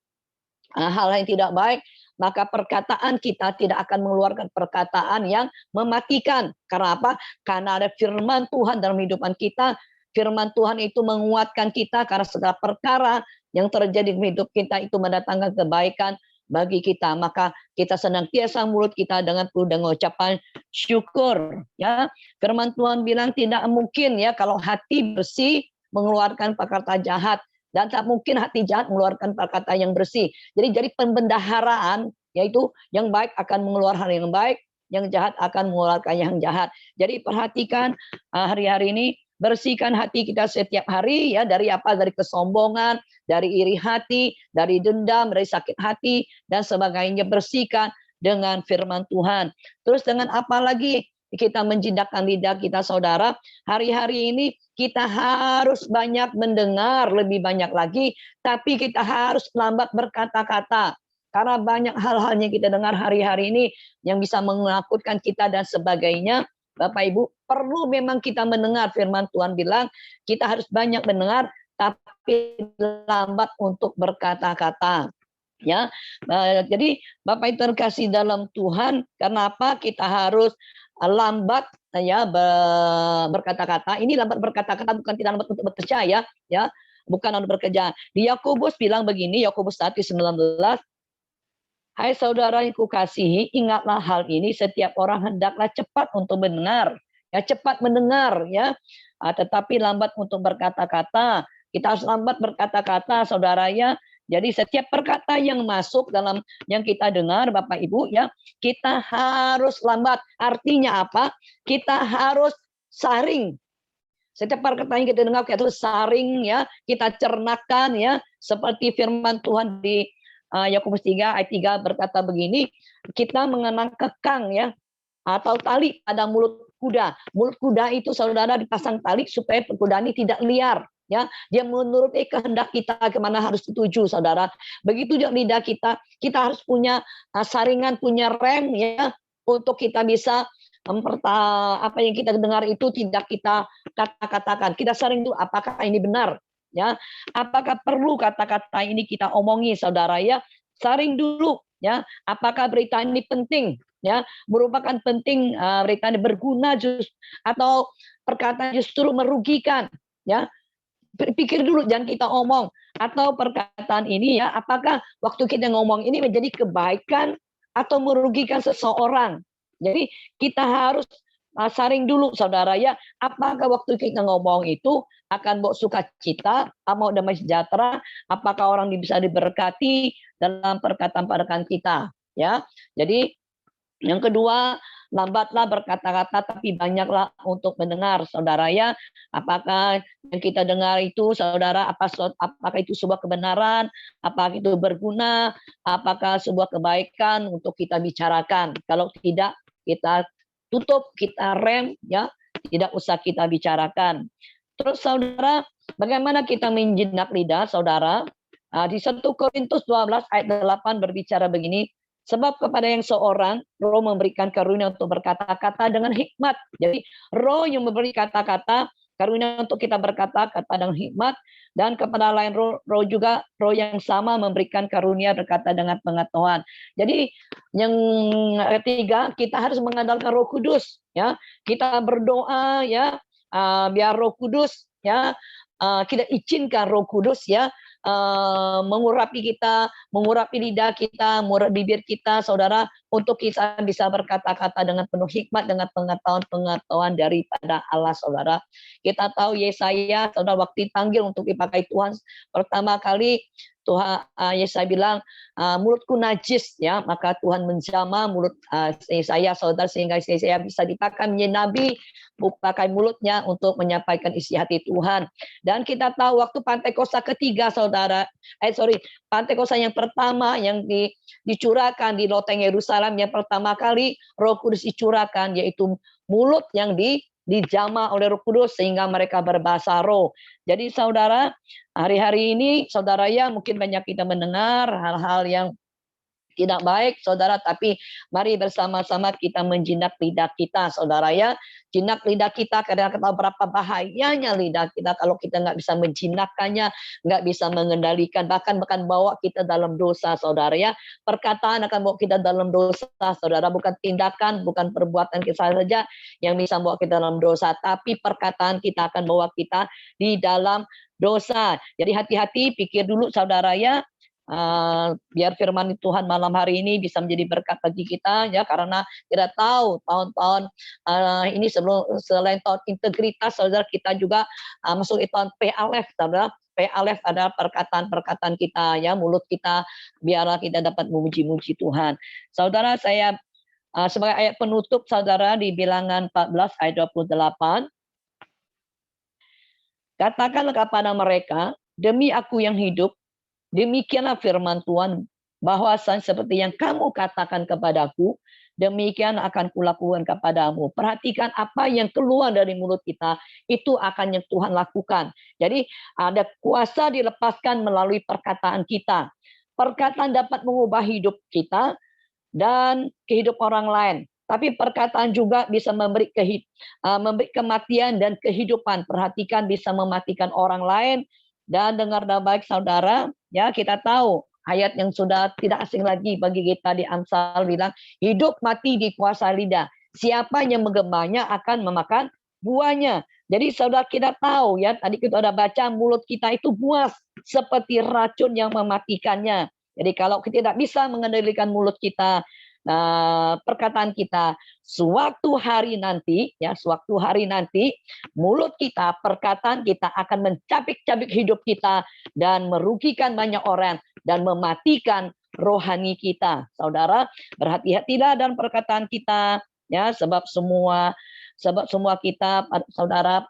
hal yang tidak baik, maka perkataan kita tidak akan mengeluarkan perkataan yang mematikan. Karena apa? Karena ada firman Tuhan dalam kehidupan kita. Firman Tuhan itu menguatkan kita karena segala perkara yang terjadi di hidup kita itu mendatangkan kebaikan bagi kita. Maka kita senantiasa mulut kita dengan ucapan syukur. Ya, firman Tuhan bilang tidak mungkin ya kalau hati bersih mengeluarkan perkataan jahat. Dan tak mungkin hati jahat mengeluarkan perkataan yang bersih. Jadi pembendaharaan, yaitu yang baik akan mengeluarkan yang baik, yang jahat akan mengeluarkan yang jahat. Jadi perhatikan hari-hari ini, bersihkan hati kita setiap hari ya, dari apa? Dari kesombongan, dari iri hati, dari dendam, dari sakit hati, dan sebagainya. Bersihkan dengan firman Tuhan. Terus dengan apa lagi kita menjinakkan lidah kita, saudara? Hari-hari ini kita harus banyak mendengar, lebih banyak lagi, tapi kita harus lambat berkata-kata. Karena banyak hal-hal yang kita dengar hari-hari ini yang bisa menakutkan kita dan sebagainya. Bapak Ibu, perlu memang kita mendengar firman Tuhan bilang, kita harus banyak mendengar, tapi lambat untuk berkata-kata. Ya, jadi Bapak Ibu terkasih dalam Tuhan, kenapa kita harus lambat ya berkata-kata? Ini lambat berkata-kata bukan tidak lambat untuk bekerja ya, bukan lambat bekerja. Di Yakobus bilang begini, Yakobus 1:19, hai saudara yang kukasihi, ingatlah hal ini, setiap orang hendaklah cepat untuk mendengar, ya cepat mendengar ya, tetapi lambat untuk berkata-kata. Kita harus lambat berkata-kata, saudara ya. Jadi setiap perkata yang masuk dalam yang kita dengar, Bapak Ibu ya, kita harus lambat. Artinya apa? Kita harus saring. Setiap perkataan yang kita dengar kita harus saring ya, kita cernakan ya, seperti firman Tuhan di Yakobus 3 ayat 3 berkata begini, kita mengenang kekang ya, atau tali pada mulut kuda. Mulut kuda itu saudara dipasang tali supaya kuda ini tidak liar. Ya, dia menuruti kehendak kita kemana harus dituju, saudara. Begitu juga lidah kita harus punya saringan, punya rem, ya, untuk kita bisa apa yang kita dengar itu tidak kita kata-katakan. Kita saring dulu apakah ini benar, ya? Apakah perlu kata-kata ini kita omongi, saudara, ya? Saring dulu, ya. Apakah berita ini penting, ya? Merupakan penting, berita ini berguna atau perkataan justru merugikan, ya? Pikir dulu, jangan kita omong. Atau perkataan ini, ya, apakah waktu kita ngomong ini menjadi kebaikan atau merugikan seseorang. Jadi kita harus saring dulu, saudara, ya, apakah waktu kita ngomong itu akan bawa sukacita, mau damai sejahtera, apakah orang bisa diberkati dalam perkataan-perkataan kita, ya. Jadi yang kedua, lambatlah berkata-kata tapi banyaklah untuk mendengar, saudara, ya. Apakah yang kita dengar itu, saudara, apakah itu sebuah kebenaran, apakah itu berguna, apakah sebuah kebaikan untuk kita bicarakan. Kalau tidak, kita tutup, kita rem, ya, tidak usah kita bicarakan. Terus, saudara, bagaimana kita menjinak lidah, saudara? Di 1 Korintus 12 ayat 8 berbicara begini, sebab kepada yang seorang Roh memberikan karunia untuk berkata-kata dengan hikmat. Jadi Roh yang memberi kata-kata, karunia untuk kita berkata-kata dengan hikmat, dan kepada lain Roh juga Roh yang sama memberikan karunia berkata dengan pengetahuan. Jadi yang ketiga, kita harus mengandalkan Roh Kudus, ya. Kita berdoa, ya, biar Roh Kudus, ya, kita izinkan Roh Kudus, ya, mengurapi kita, mengurapi lidah kita, mengurapi bibir kita, saudara, untuk kita bisa berkata-kata dengan penuh hikmat, dengan pengetahuan daripada Allah, saudara. Kita tahu Yesaya, saudara, waktu dipanggil untuk dipakai Tuhan pertama kali, Tuhan, Yesaya bilang, mulutku najis, ya, maka Tuhan menjamah mulut Yesaya, saudara, sehingga Yesaya bisa dipakai menjadi nabi, pakai mulutnya untuk menyampaikan isi hati Tuhan. Dan kita tahu waktu Pantekosta ketiga, saudara, Pantekosta yang pertama yang dicurahkan di loteng Yerusalem, yang pertama kali Roh Kudus dicurahkan, yaitu mulut yang dijamah oleh Roh Kudus sehingga mereka berbahasa roh. Jadi saudara, hari-hari ini, saudara, ya, mungkin banyak kita mendengar hal-hal yang tidak baik, saudara, tapi mari bersama-sama kita menjinak lidah kita, saudara, ya. Jinak lidah kita, karena kita tahu berapa bahayanya lidah kita kalau kita nggak bisa menjinakkannya, nggak bisa mengendalikan, bahkan bawa kita dalam dosa, saudara, ya. Perkataan akan bawa kita dalam dosa, saudara, bukan tindakan, bukan perbuatan kita saja yang bisa bawa kita dalam dosa, tapi perkataan kita akan bawa kita di dalam dosa. Jadi hati-hati, pikir dulu, saudara, ya. Biar firman Tuhan malam hari ini bisa menjadi berkat bagi kita, ya, karena kita tahu tahun-tahun ini selain tahun integritas, saudara, kita juga masuk di tahun P-Alef, saudara. P-Alef adalah perkataan-perkataan kita, ya, mulut kita, biarlah kita dapat memuji-muji Tuhan. Saudara, saya sebagai ayat penutup, saudara, di Bilangan 14 ayat 28, katakanlah kepada mereka, demi aku yang hidup, demikianlah firman Tuhan, bahwasan seperti yang kamu katakan kepadaku, demikian akan kulakukan kepadamu. Perhatikan apa yang keluar dari mulut kita, itu akan yang Tuhan lakukan. Jadi ada kuasa dilepaskan melalui perkataan kita. Perkataan dapat mengubah hidup kita dan kehidupan orang lain. Tapi perkataan juga bisa memberi kematian dan kehidupan. Perhatikan, bisa mematikan orang lain. Dan dengar baik, saudara, ya, kita tahu ayat yang sudah tidak asing lagi bagi kita di Amsal bilang, hidup mati di kuasa lidah. Siapa yang menggemanya akan memakan buahnya. Jadi saudara, kita tahu, ya, tadi kita sudah baca, mulut kita itu buas seperti racun yang mematikannya. Jadi kalau kita tidak bisa mengendalikan mulut kita, perkataan kita, suatu hari nanti, ya, suatu hari nanti, mulut kita, perkataan kita akan mencabik-cabik hidup kita dan merugikan banyak orang dan mematikan rohani kita. Saudara, berhati-hatilah dalam perkataan kita, ya, sebab semua kita, saudara,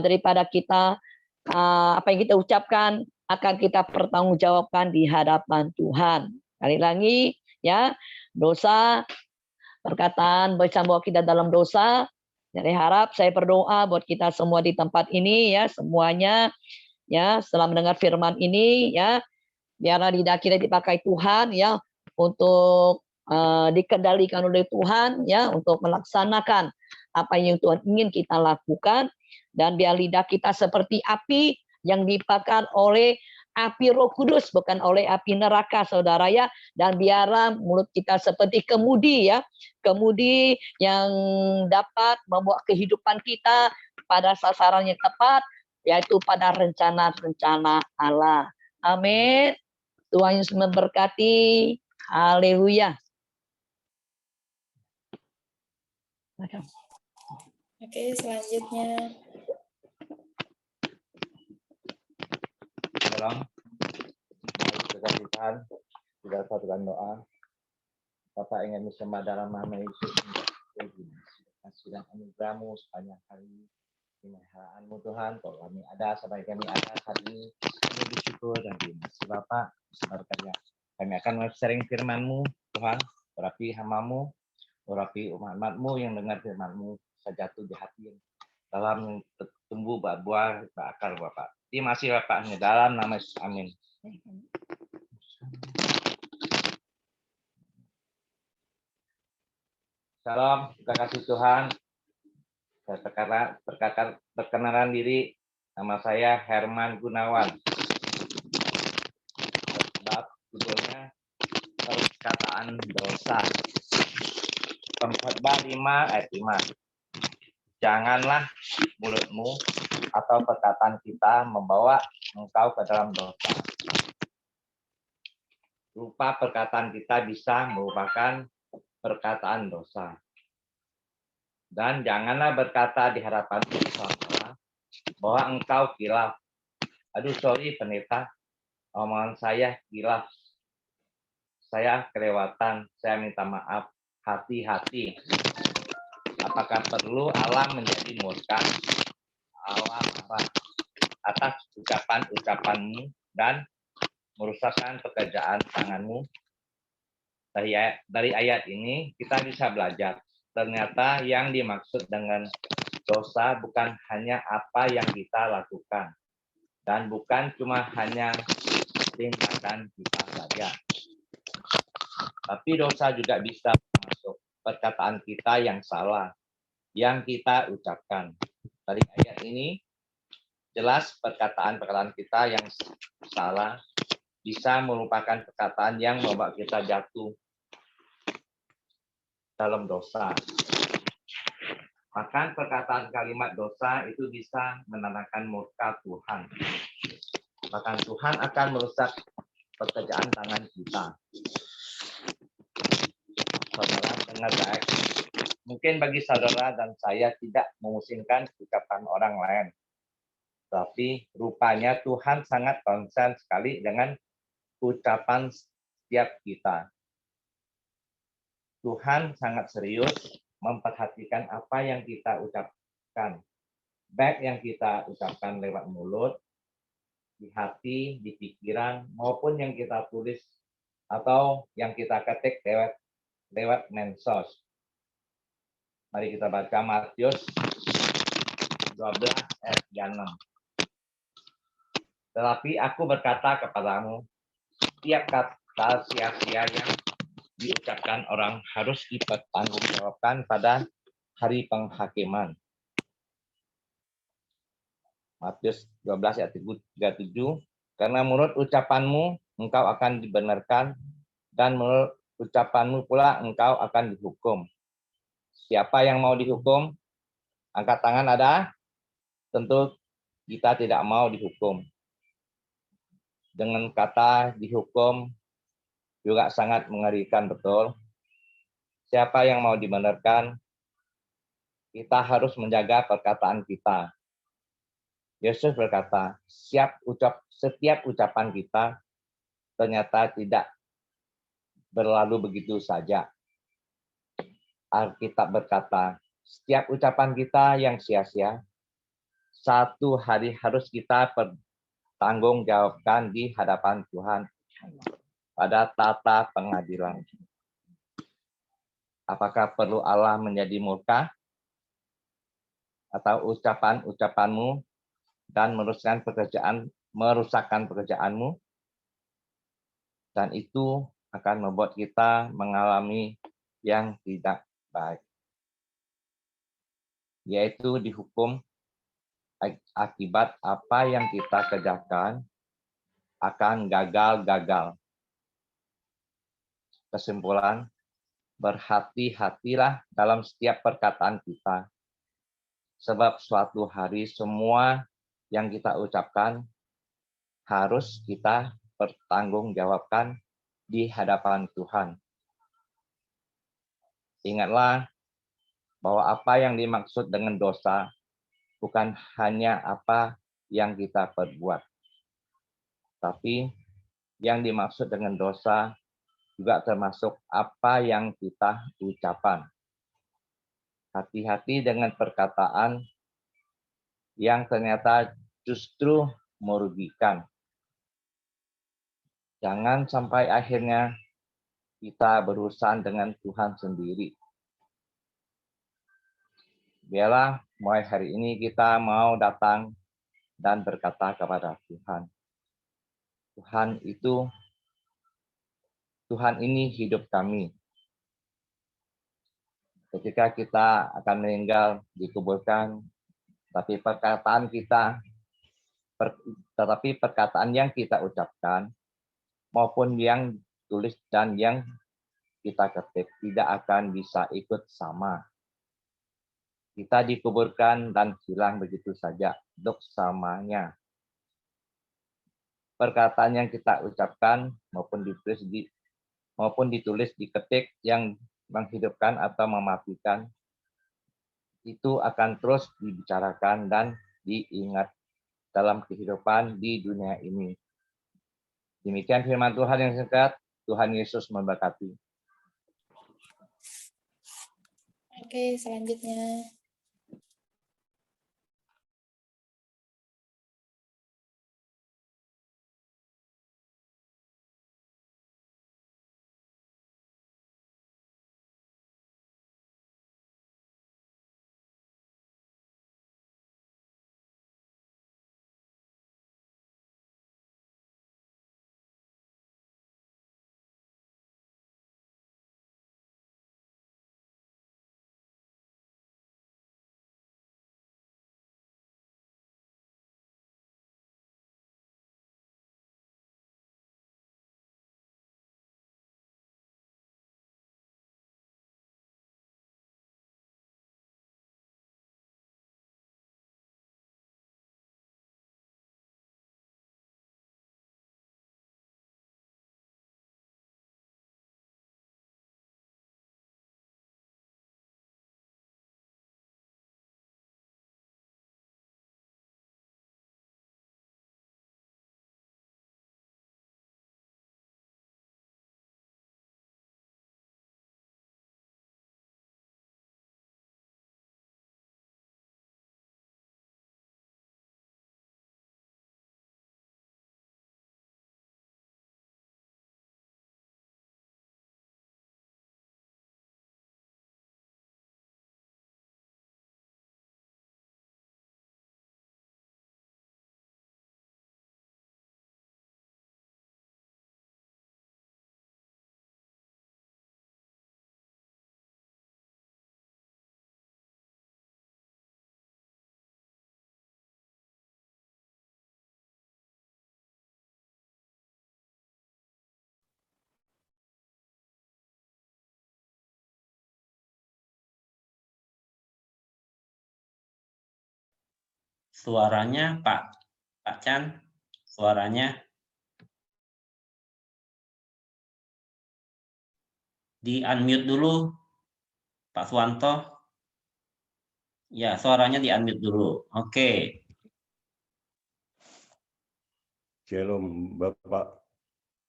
daripada kita apa yang kita ucapkan akan kita pertanggungjawabkan di hadapan Tuhan. Kali lagi, ya, dosa, perkataan bisa membawa kita dalam dosa, Jadi harap saya berdoa buat kita semua di tempat ini ya, semuanya ya setelah mendengar firman ini ya, biarlah lidah kita dipakai Tuhan ya untuk dikendalikan oleh Tuhan ya untuk melaksanakan apa yang Tuhan ingin kita lakukan, dan biar lidah kita seperti api yang dibakar oleh api Roh Kudus, bukan oleh api neraka, saudara ya. Dan biarlah mulut kita seperti kemudi ya, kemudi yang dapat membawa kehidupan kita pada sasaran yang tepat, yaitu pada rencana-rencana Allah. Amin. Tuhan Yesus memberkati. Haleluya. Oke, selanjutnya. Tolong, mari Tuhan, kita satukan doa. Bapak ingin bersama dalam nama Yesus, kasih dan anugerah-Mu sepanjang hari. Pemeliharaan-Mu Tuhan, kalau kami ada, sampai kami ada hari ini, kami bersyukur dan terima kasih Bapak, berkarya. Kami akan sharing firman-Mu Tuhan, berapi hamba-Mu, berapi umat-umat-Mu yang dengar firman-Mu, bisa jatuh di hati dalam tumbuh buah berakar Bapak. Terima kasih Bapak, dalam nama Yesus, amin. Salam, terima kasih Tuhan. Saya perkenalan diri, nama saya Herman Gunawan. Sebab judulnya perkataan dosa. Pengkhotbah 5 ayat 5. Janganlah mulutmu atau perkataan kita membawa engkau ke dalam dosa. Rupa perkataan kita bisa merupakan perkataan dosa. Dan janganlah berkata di hadapan Allah bahwa engkau khilaf. Aduh, sorry pendeta, omongan saya khilaf. Saya kelewatan, saya minta maaf. Hati-hati. Apakah perlu Allah menjadi murka? Allah marah atas ucapan-ucapanmu dan merusakkan pekerjaan tanganmu. Dari ayat ini kita bisa belajar. Ternyata yang dimaksud dengan dosa bukan hanya apa yang kita lakukan. Dan bukan cuma hanya tindakan kita saja. Tapi dosa juga bisa masuk perkataan kita yang salah, yang kita ucapkan. Dari ayat ini, jelas perkataan-perkataan kita yang salah bisa merupakan perkataan yang membuat kita jatuh dalam dosa. Bahkan perkataan kalimat dosa itu bisa menandakan murka Tuhan. Bahkan Tuhan akan merusak pekerjaan tangan kita. Saudara dengar baik. Mungkin bagi saudara dan saya tidak memusingkan ucapan orang lain. Tapi rupanya Tuhan sangat konsen sekali dengan ucapan setiap kita. Tuhan sangat serius memperhatikan apa yang kita ucapkan. Baik yang kita ucapkan lewat mulut, di hati, di pikiran, maupun yang kita tulis atau yang kita ketik lewat medsos. Mari kita baca Matius 12 ayat 6. Tetapi aku berkata kepadamu, setiap kata sia-sia yang diucapkan orang harus dipertanggungjawabkan pada hari penghakiman. Matius 12 ayat 37. Karena menurut ucapanmu engkau akan dibenarkan, dan menurut ucapanmu pula engkau akan dihukum. Siapa yang mau dihukum? Angkat tangan ada? Tentu kita tidak mau dihukum. Dengan kata dihukum juga sangat mengerikan, betul. Siapa yang mau dibenarkan? Kita harus menjaga perkataan kita. Yesus berkata, setiap ucapan kita ternyata tidak berlalu begitu saja. Alkitab berkata, setiap ucapan kita yang sia-sia, satu hari harus kita pertanggungjawabkan di hadapan Tuhan pada tata pengadilan. Apakah perlu Allah menjadi murka? atau ucapan-ucapanmu dan merusakkan pekerjaanmu, dan itu akan membuat kita mengalami yang tidak baik, yaitu dihukum akibat apa yang kita kerjakan akan gagal-gagal. Kesimpulan, berhati-hatilah dalam setiap perkataan kita, sebab suatu hari semua yang kita ucapkan harus kita pertanggungjawabkan di hadapan Tuhan. Ingatlah bahwa apa yang dimaksud dengan dosa bukan hanya apa yang kita perbuat, tapi yang dimaksud dengan dosa juga termasuk apa yang kita ucapkan. Hati-hati dengan perkataan yang ternyata justru merugikan. Jangan sampai akhirnya kita berurusan dengan Tuhan sendiri. Biarlah mulai hari ini kita mau datang dan berkata kepada Tuhan, Tuhan ini hidup kami. Ketika kita akan meninggal, dikuburkan, tetapi perkataan yang kita ucapkan maupun yang tulis dan yang kita ketik tidak akan bisa ikut sama. Kita dikuburkan dan hilang begitu saja doksamanya. Perkataan yang kita ucapkan maupun ditulis, diketik yang menghidupkan atau mematikan itu akan terus dibicarakan dan diingat dalam kehidupan di dunia ini. Demikian firman Tuhan yang singkat. Tuhan Yesus memberkati. Oke, selanjutnya. Suaranya Pak Chan, suaranya di unmute dulu, Pak Suwanto. Ya, suaranya di unmute dulu. Oke. Shalom Bapak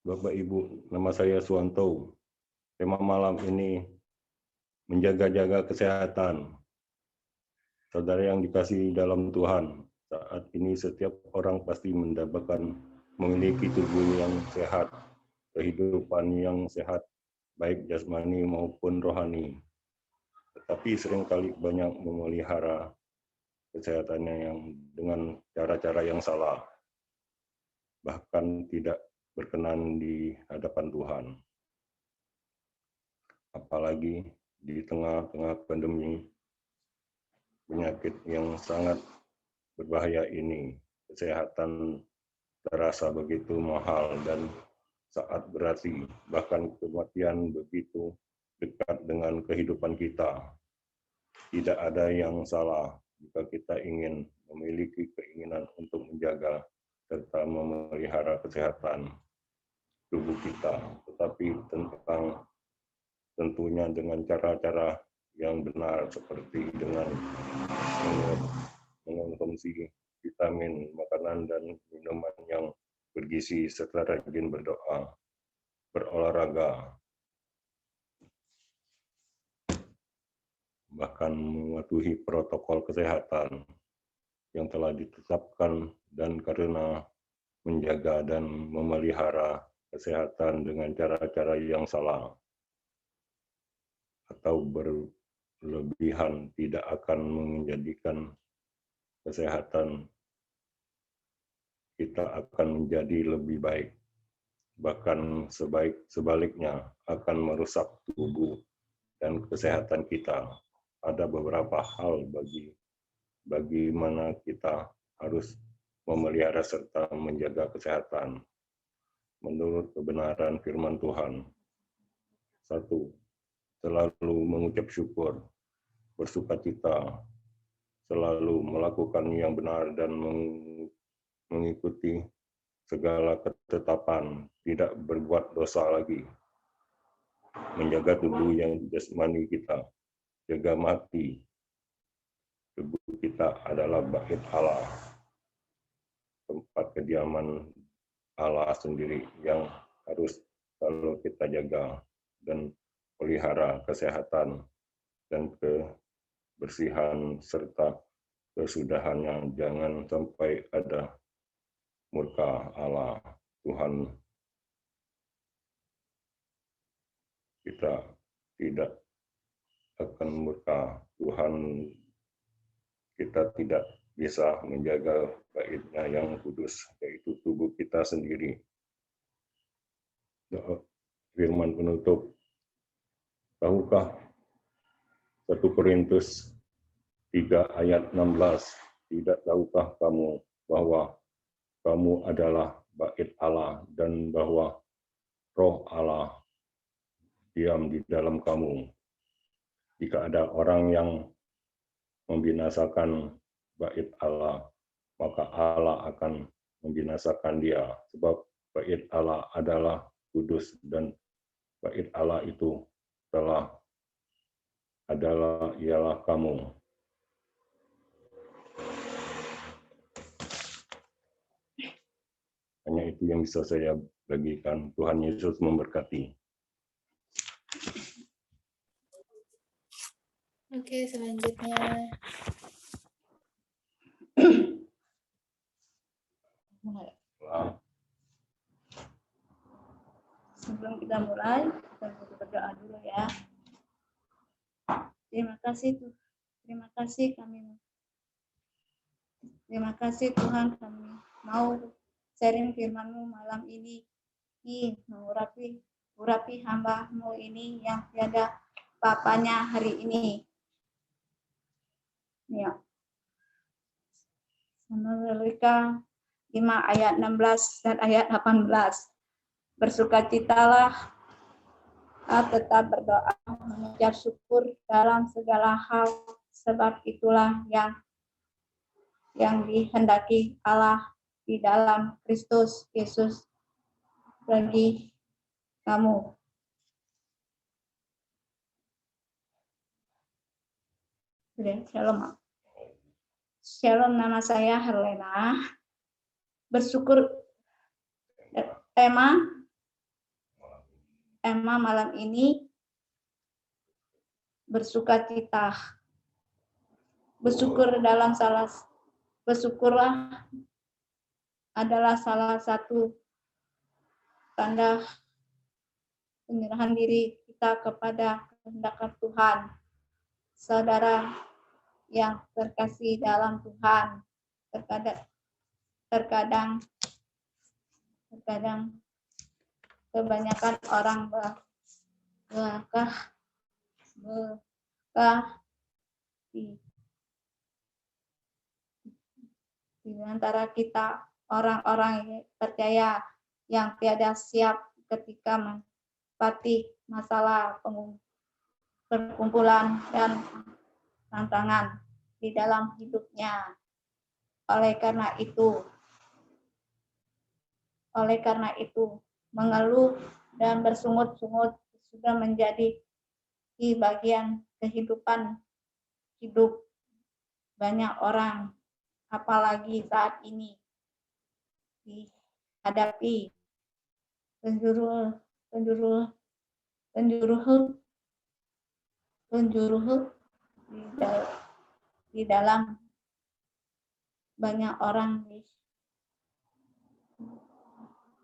Ibu, nama saya Suwanto. Tema malam ini menjaga-jaga kesehatan. Saudara yang dikasihi dalam Tuhan, saat ini setiap orang pasti mendapatkan memiliki tubuh yang sehat, kehidupan yang sehat, baik jasmani maupun rohani. Tetapi seringkali banyak memelihara kesehatannya yang dengan cara-cara yang salah, bahkan tidak berkenan di hadapan Tuhan. Apalagi di tengah-tengah pandemi penyakit yang sangat berbahaya ini, kesehatan terasa begitu mahal dan saat berarti, bahkan kematian begitu dekat dengan kehidupan kita. Tidak ada yang salah jika kita ingin memiliki keinginan untuk menjaga serta memelihara kesehatan tubuh kita, tetapi tentunya dengan cara-cara yang benar seperti dengan mengonsumsi vitamin, makanan, dan minuman yang bergizi serta rajin berdoa, berolahraga, bahkan mematuhi protokol kesehatan yang telah ditetapkan, dan karena menjaga dan memelihara kesehatan dengan cara-cara yang salah atau berlebihan tidak akan menjadikan kesehatan kita akan menjadi lebih baik, bahkan sebaliknya akan merusak tubuh dan kesehatan kita. Ada beberapa hal bagaimana kita harus memelihara serta menjaga kesehatan menurut kebenaran firman Tuhan. 1. Selalu mengucap syukur, bersukacita, selalu melakukan yang benar dan mengikuti segala ketetapan, tidak berbuat dosa lagi, menjaga tubuh yang jasmani kita, jaga mati. Tubuh kita adalah bait Allah, tempat kediaman Allah sendiri yang harus selalu kita jaga dan pelihara kesehatan dan kebersihan serta kesudahannya. Jangan sampai ada murka Allah. Tuhan kita tidak akan murka. Tuhan kita tidak bisa menjaga baitnya yang kudus, yaitu tubuh kita sendiri. Firman penutup, tahukah 1 Korintus 3 ayat 16, tidak tahukah kamu bahwa kamu adalah bait Allah dan bahwa Roh Allah diam di dalam kamu. Jika ada orang yang membinasakan bait Allah, maka Allah akan membinasakan dia. Sebab bait Allah adalah kudus dan bait Allah itu ialah kamu. Hanya itu yang bisa saya bagikan. Tuhan Yesus memberkati. Oke, selanjutnya. Sebelum kita mulai, kita berdoa dulu ya. Terima kasih Tuhan, kami mau sharing firman-Mu malam ini, mengurapi hamba-Mu ini yang tiada apa-apanya hari ini. Ya. Luka 5 ayat 16 dan ayat 18. Bersukacitalah, tetap berdoa, mengucap syukur dalam segala hal, sebab itulah yang dihendaki Allah di dalam Kristus Yesus bagi kamu. Shalom. Shalom, nama saya Herlena. Bersyukur, tema malam ini bersukacita. Bersyukurlah adalah salah satu tanda penyerahan diri kita kepada kehendak Tuhan. Saudara yang terkasih dalam Tuhan. Terkadang kebanyakan orang di antara kita orang-orang yang percaya yang tiada siap ketika menghadapi masalah perkumpulan dan tantangan di dalam hidupnya. Oleh karena itu, mengeluh dan bersungut-sungut sudah menjadi bagian kehidupan hidup banyak orang, apalagi saat ini dihadapi penjuru di dalam banyak orang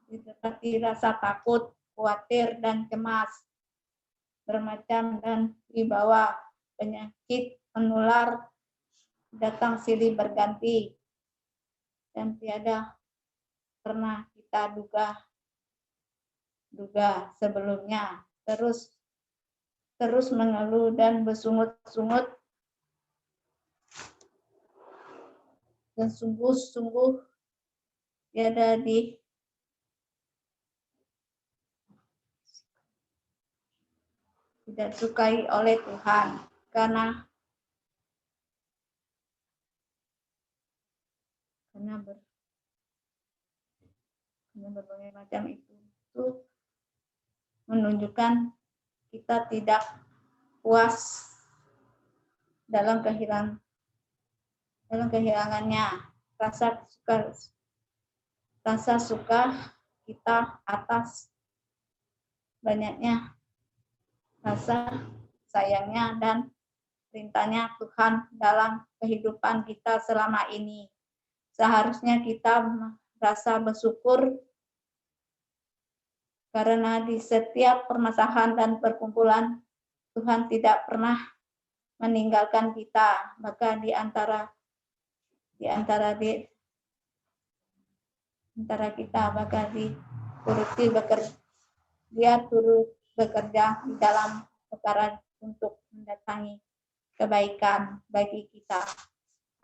seperti rasa takut, khawatir, dan cemas bermacam dan dibawa penyakit menular datang silih berganti dan tiada pernah kita duga sebelumnya. Terus mengeluh dan bersungut-sungut dan sungguh-sungguh tiada tidak sukai oleh Tuhan, karena berbagai macam itu menunjukkan kita tidak puas dalam kehilangannya, rasa suka kita atas banyaknya rasa sayangnya dan perintahnya Tuhan dalam kehidupan kita selama ini. Seharusnya kita merasa bersyukur karena di setiap permasalahan dan perkumpulan Tuhan tidak pernah meninggalkan kita. Maka di antara kita maka dia turut bekerja di dalam perkara untuk mendatangi kebaikan bagi kita,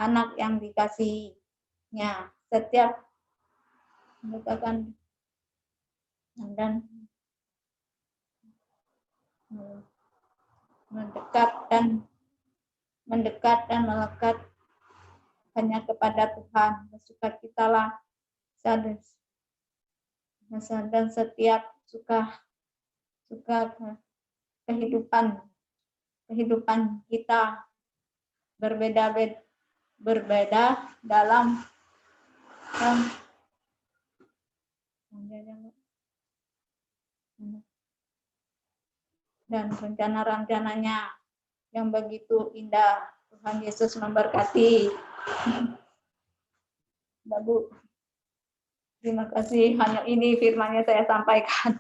anak yang dikasihinya. Setiap mendekatkan dan mendekat dan melekat hanya kepada Tuhan. Bersukacitalah dan setiap suka kehidupan kita berbeda dalam dan rencana-rencananya yang begitu indah. Tuhan Yesus memberkati. Bu, terima kasih. Hanya ini firman-Nya saya sampaikan.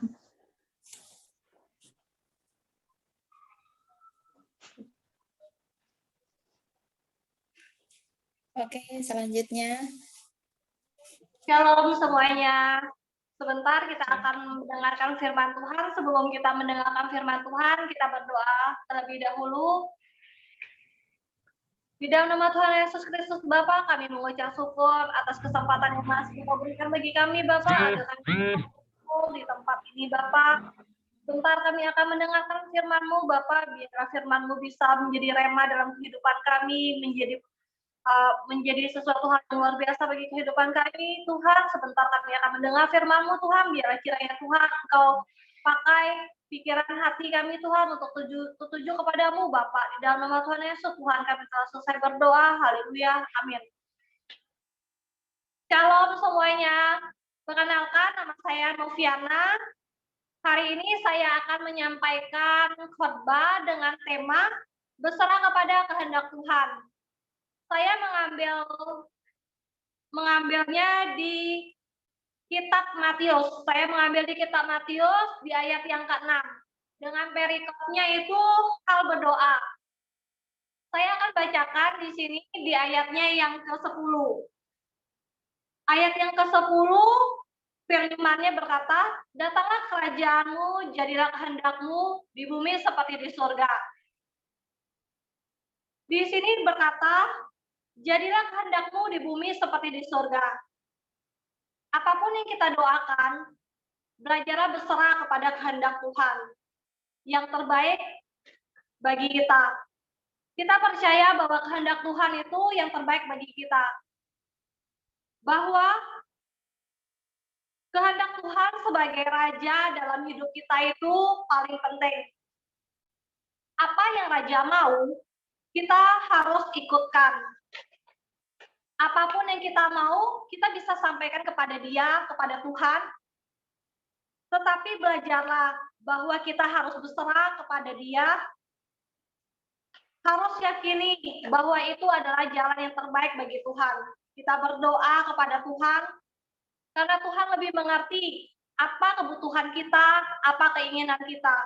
Oke, selanjutnya. Shalom semuanya. Sebentar kita akan mendengarkan firman Tuhan. Sebelum kita mendengarkan firman Tuhan, kita berdoa terlebih dahulu. Di dalam nama Tuhan Yesus Kristus Bapa, kami mengucap syukur atas kesempatan yang masih Engkau berikan bagi kami Bapa, agar kami di tempat ini Bapa. Sebentar kami akan mendengarkan firman-Mu Bapa, biarlah firman-Mu bisa menjadi rema dalam kehidupan kami, menjadi sesuatu hal yang luar biasa bagi kehidupan kami. Tuhan, sebentar kami akan mendengar firman-Mu Tuhan, biarlah kiranya Tuhan Engkau pakai pikiran hati kami Tuhan untuk tuju kepadamu Bapa. Di dalam nama Tuhan Yesus Tuhan kami telah selesai berdoa. Haleluya. Amin. Shalom semuanya. Perkenalkan, nama saya Noviana. Hari ini saya akan menyampaikan khotbah dengan tema berserah kepada kehendak Tuhan. Saya mengambilnya di Kitab Matius. Saya mengambil di Kitab Matius di ayat yang ke-6. Dengan perikopnya itu hal berdoa. Saya akan bacakan di sini di ayatnya yang ke-10. Ayat yang ke-10 firman-Nya berkata, "Datanglah kerajaanmu, jadilah kehendakmu di bumi seperti di surga." Di sini berkata, "Jadilah kehendakmu di bumi seperti di surga." Apapun yang kita doakan, belajarlah berserah kepada kehendak Tuhan yang terbaik bagi kita. Kita percaya bahwa kehendak Tuhan itu yang terbaik bagi kita. Bahwa kehendak Tuhan sebagai raja dalam hidup kita itu paling penting. Apa yang raja mau, kita harus ikutkan. Apapun yang kita mau, kita bisa sampaikan kepada Dia, kepada Tuhan. Tetapi belajarlah bahwa kita harus berserah kepada Dia. Harus yakini bahwa itu adalah jalan yang terbaik bagi Tuhan. Kita berdoa kepada Tuhan, karena Tuhan lebih mengerti apa kebutuhan kita, apa keinginan kita.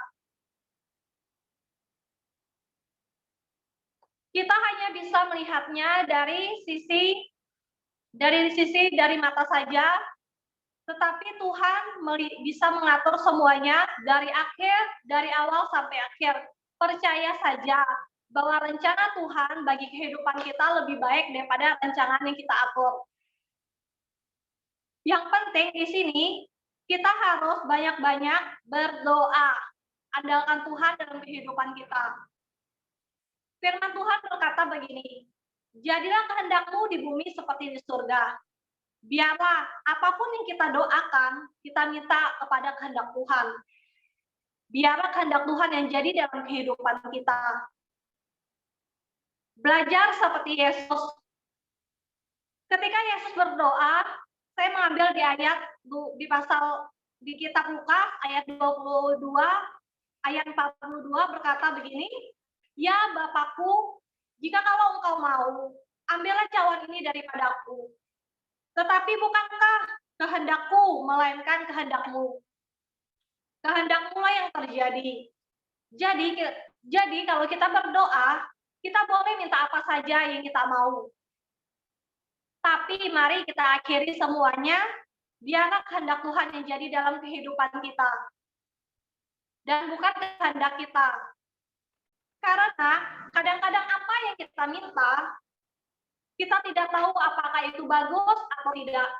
Kita hanya bisa melihatnya dari mata saja, tetapi Tuhan bisa mengatur semuanya dari awal sampai akhir. Percaya saja bahwa rencana Tuhan bagi kehidupan kita lebih baik daripada rencana yang kita atur. Yang penting di sini, kita harus banyak-banyak berdoa. Andalkan Tuhan dalam kehidupan kita. Firman Tuhan berkata begini, "Jadilah kehendakmu di bumi seperti di surga." Biarlah apapun yang kita doakan, kita minta kepada kehendak Tuhan. Biarlah kehendak Tuhan yang jadi dalam kehidupan kita. Belajar seperti Yesus. Ketika Yesus berdoa, saya mengambil di ayat di kitab Lukas ayat 22, ayat 42 berkata begini, "Ya Bapakku, jika kalau Engkau mau, ambillah cawan ini daripadaku. Tetapi bukankah kehendakku, melainkan kehendak-Mu. Kehendak-Mu lah yang terjadi." Jadi kalau kita berdoa, kita boleh minta apa saja yang kita mau. Tapi mari kita akhiri semuanya, biarlah kehendak Tuhan yang jadi dalam kehidupan kita. Dan bukan kehendak kita. Karena kadang-kadang apa yang kita minta, kita tidak tahu apakah itu bagus atau tidak.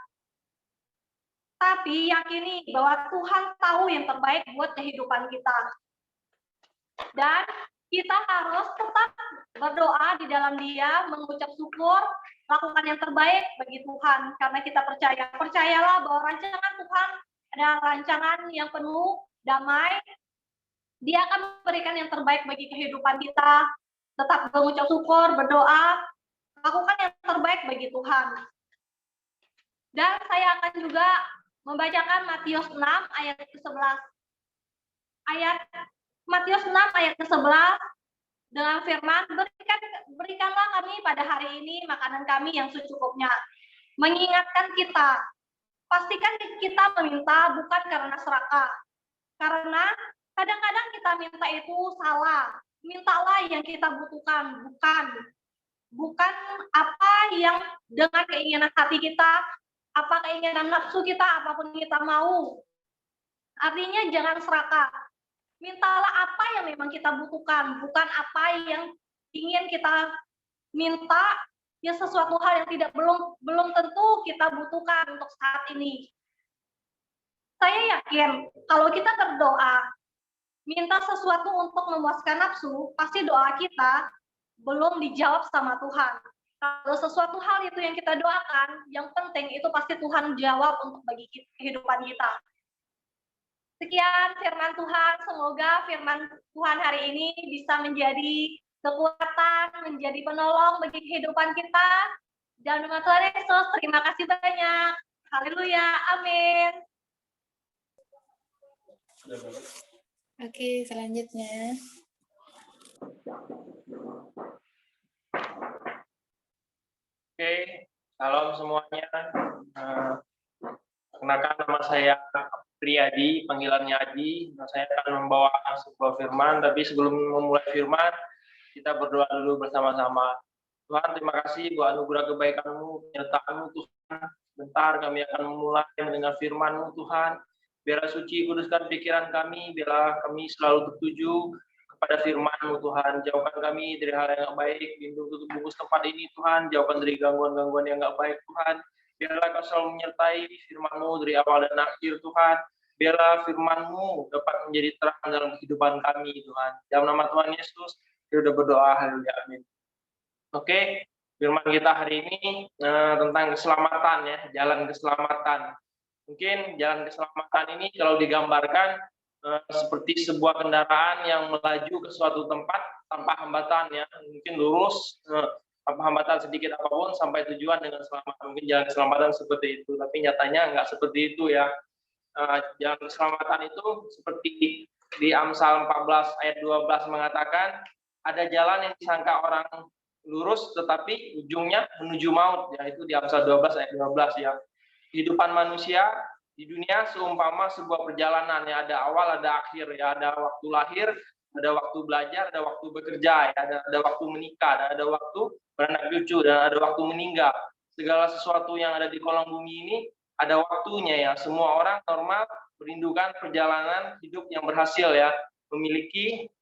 Tapi yakini bahwa Tuhan tahu yang terbaik buat kehidupan kita. Dan kita harus tetap berdoa di dalam Dia, mengucap syukur, lakukan yang terbaik bagi Tuhan. Karena kita percayalah bahwa rancangan Tuhan adalah rancangan yang penuh damai. Dia akan memberikan yang terbaik bagi kehidupan kita. Tetap mengucap syukur, berdoa, lakukan yang terbaik bagi Tuhan. Dan saya akan juga membacakan Matius 6 ayat ke-11. Matius 6 ayat ke-11 dengan firman, "Berikanlah kami pada hari ini makanan kami yang secukupnya." Mengingatkan kita, pastikan kita meminta bukan karena serakah. Karena kadang-kadang kita minta itu salah. Mintalah yang kita butuhkan, bukan apa yang dengan keinginan hati kita, apa keinginan nafsu kita, apapun yang kita mau. Artinya jangan serakah. Mintalah apa yang memang kita butuhkan, bukan apa yang ingin kita minta, ya sesuatu hal yang belum tentu kita butuhkan untuk saat ini. Saya yakin kalau kita berdoa, minta sesuatu untuk memuaskan nafsu, pasti doa kita belum dijawab sama Tuhan. Kalau sesuatu hal itu yang kita doakan, yang penting itu pasti Tuhan jawab untuk bagi kehidupan kita. Sekian firman Tuhan, semoga firman Tuhan hari ini bisa menjadi kekuatan, menjadi penolong bagi kehidupan kita. Dan dengan Tuhan Yesus, terima kasih banyak. Haleluya, amin. Oke, selanjutnya. Oke, salam semuanya. Perkenalkan nama saya Priyadi, panggilannya Adi. Saya akan membawakan sebuah firman, tapi sebelum memulai firman, Kita berdoa dulu bersama-sama. Tuhan, terima kasih buat anugerah kebaikan-Mu, penyertaan-Mu Tuhan. Bentar kami akan memulai mendengar firman-Mu Tuhan. Biarlah suci kuduskan pikiran kami, biarlah kami selalu tertuju kepada firman-Mu Tuhan. Jauhkan kami dari hal yang nggak baik, lindung tutup bungkus tempat ini Tuhan. Jauhkan dari gangguan-gangguan yang nggak baik Tuhan. Biarlah Kau selalu menyertai firman-Mu dari awal dan akhir Tuhan. Biarlah firman-Mu dapat menjadi terang dalam kehidupan kami Tuhan. Dalam nama Tuhan Yesus, kita sudah berdoa, haleluya, amin. Oke, firman kita hari ini tentang keselamatan ya, jalan keselamatan. Mungkin jalan keselamatan ini kalau digambarkan seperti sebuah kendaraan yang melaju ke suatu tempat tanpa hambatan ya, mungkin lurus tanpa hambatan sedikit apapun sampai tujuan dengan selamat. Mungkin jalan keselamatan seperti itu, tapi nyatanya nggak seperti itu ya. Jalan keselamatan itu seperti di Amsal 14 ayat 12 mengatakan ada jalan yang disangka orang lurus tetapi ujungnya menuju maut, yaitu di Amsal 12 ayat 12 ya. Kehidupan manusia di dunia seumpama sebuah perjalanan ya, ada awal ada akhir ya, ada waktu lahir, ada waktu belajar, ada waktu bekerja ya, ada waktu menikah, ada waktu beranak cucu, dan ada waktu meninggal. Segala sesuatu yang ada di kolong bumi ini ada waktunya ya. Semua orang normal merindukan perjalanan hidup yang berhasil ya, memiliki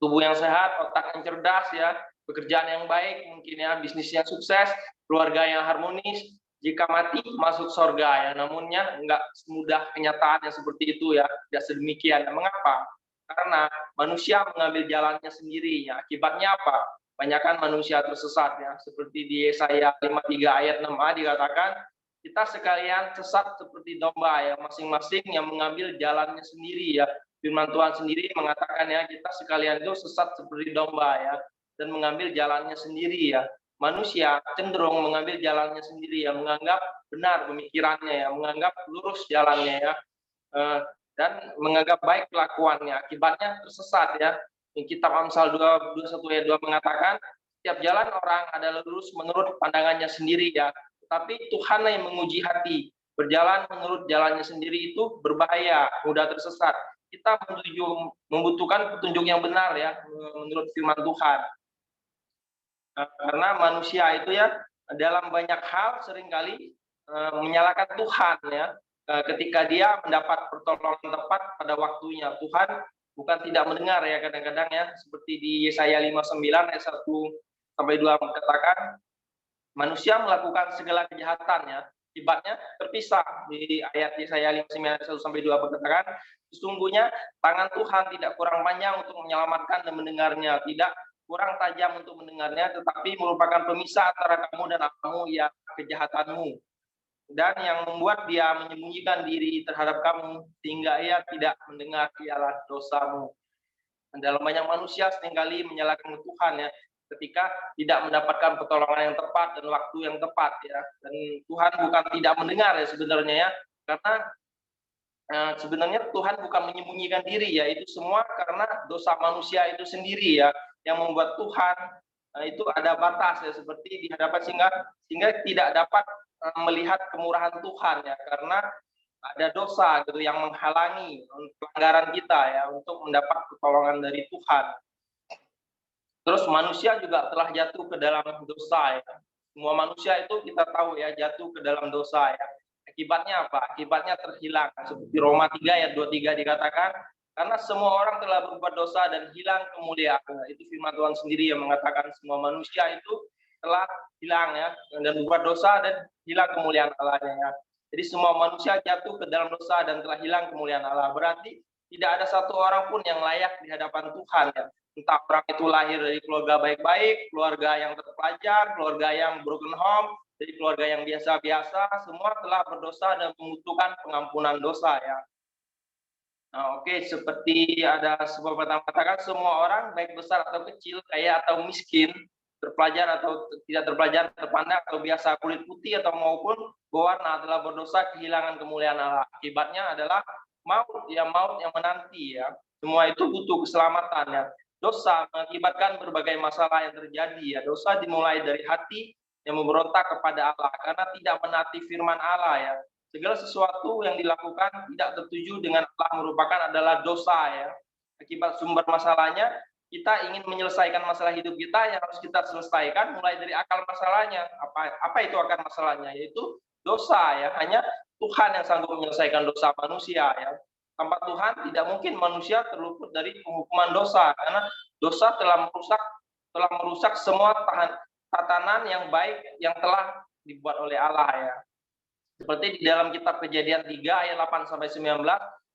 tubuh yang sehat, otak yang cerdas ya, pekerjaan yang baik mungkin ya, bisnis yang sukses, keluarga yang harmonis. Jika mati masuk surga ya, namunnya enggak semudah kenyataan yang seperti itu ya, tidak sedemikian. Mengapa? Karena manusia mengambil jalannya sendiri ya. Akibatnya apa? Banyakkan manusia tersesat ya, seperti di Yesaya 53 ayat 6a dikatakan, kita sekalian sesat seperti domba ya, masing-masing yang mengambil jalannya sendiri ya. Firman Tuhan sendiri mengatakan ya, kita sekalian itu sesat seperti domba ya, dan mengambil jalannya sendiri ya. Manusia cenderung mengambil jalannya sendiri ya, menganggap benar pemikirannya ya, menganggap lurus jalannya ya, dan menganggap baik kelakuannya. Akibatnya tersesat ya. Yang kitab Amsal 21 ayat 2 mengatakan, setiap jalan orang adalah lurus menurut pandangannya sendiri ya, tapi Tuhan yang menguji hati. Berjalan menurut jalannya sendiri itu berbahaya, mudah tersesat. Kita membutuhkan petunjuk yang benar ya, menurut firman Tuhan. Karena manusia itu ya dalam banyak hal seringkali menyalahkan Tuhan ya, ketika dia mendapat pertolongan tepat pada waktunya. Tuhan bukan tidak mendengar ya, kadang-kadang ya, seperti di Yesaya 59 ayat 1-2 mengatakan, manusia melakukan segala kejahatan ya, akibatnya terpisah. Di ayat Yesaya 59 ayat 1-2 mengatakan, sesungguhnya tangan Tuhan tidak kurang panjang untuk menyelamatkan dan mendengarnya, tidak kurang tajam untuk mendengarnya, tetapi merupakan pemisah antara kamu dan kamu ya kejahatanmu, dan yang membuat dia menyembunyikan diri terhadap kamu sehingga ia tidak mendengar ialah dosamu. Dan dalam banyak manusia seringkali menyalahkan Tuhan ya, ketika tidak mendapatkan pertolongan yang tepat dan waktu yang tepat ya. Dan Tuhan bukan tidak mendengar ya sebenarnya ya, karena sebenarnya Tuhan bukan menyembunyikan diri ya, itu semua karena dosa manusia itu sendiri ya, yang membuat Tuhan itu ada batas ya, seperti di hadapan sehingga tidak dapat melihat kemurahan Tuhan ya, karena ada dosa gitu yang menghalangi pelanggaran kita ya untuk mendapat pertolongan dari Tuhan. Terus manusia juga telah jatuh ke dalam dosa ya. Semua manusia itu kita tahu ya jatuh ke dalam dosa ya. Akibatnya apa? Akibatnya terhilang. Seperti Roma 3 ayat 23 dikatakan, karena semua orang telah berbuat dosa dan hilang kemuliaan. Itu firman Tuhan sendiri yang mengatakan semua manusia itu telah hilang ya, dan berbuat dosa dan hilang kemuliaan Allah-nya ya. Jadi semua manusia jatuh ke dalam dosa dan telah hilang kemuliaan Allah. Berarti tidak ada satu orang pun yang layak di hadapan Tuhan ya. Entah orang itu lahir dari keluarga baik-baik, keluarga yang terpelajar, keluarga yang broken home, dari keluarga yang biasa-biasa, semua telah berdosa dan membutuhkan pengampunan dosa ya. Nah, oke, seperti ada sebuah pertama katakan, semua orang baik besar atau kecil, kaya atau miskin, terpelajar atau tidak terpelajar, terpandang atau biasa, kulit putih atau maupun berwarna, telah berdosa kehilangan kemuliaan Allah. Akibatnya adalah maut yang menanti ya. Semua itu butuh keselamatan ya. Dosa mengakibatkan berbagai masalah yang terjadi ya. Dosa dimulai dari hati yang memberontak kepada Allah karena tidak menaati firman Allah ya. Segala sesuatu yang dilakukan tidak tertuju dengan Allah merupakan adalah dosa ya. Akibat sumber masalahnya kita ingin menyelesaikan masalah hidup kita, yang harus kita selesaikan mulai dari akar masalahnya. Apa itu akar masalahnya? Yaitu dosa ya. Hanya Tuhan yang sanggup menyelesaikan dosa manusia ya. Tanpa Tuhan tidak mungkin manusia terluput dari penghukuman dosa, karena dosa telah merusak semua tatanan yang baik yang telah dibuat oleh Allah ya. Seperti di dalam kitab Kejadian 3 ayat 8 sampai 19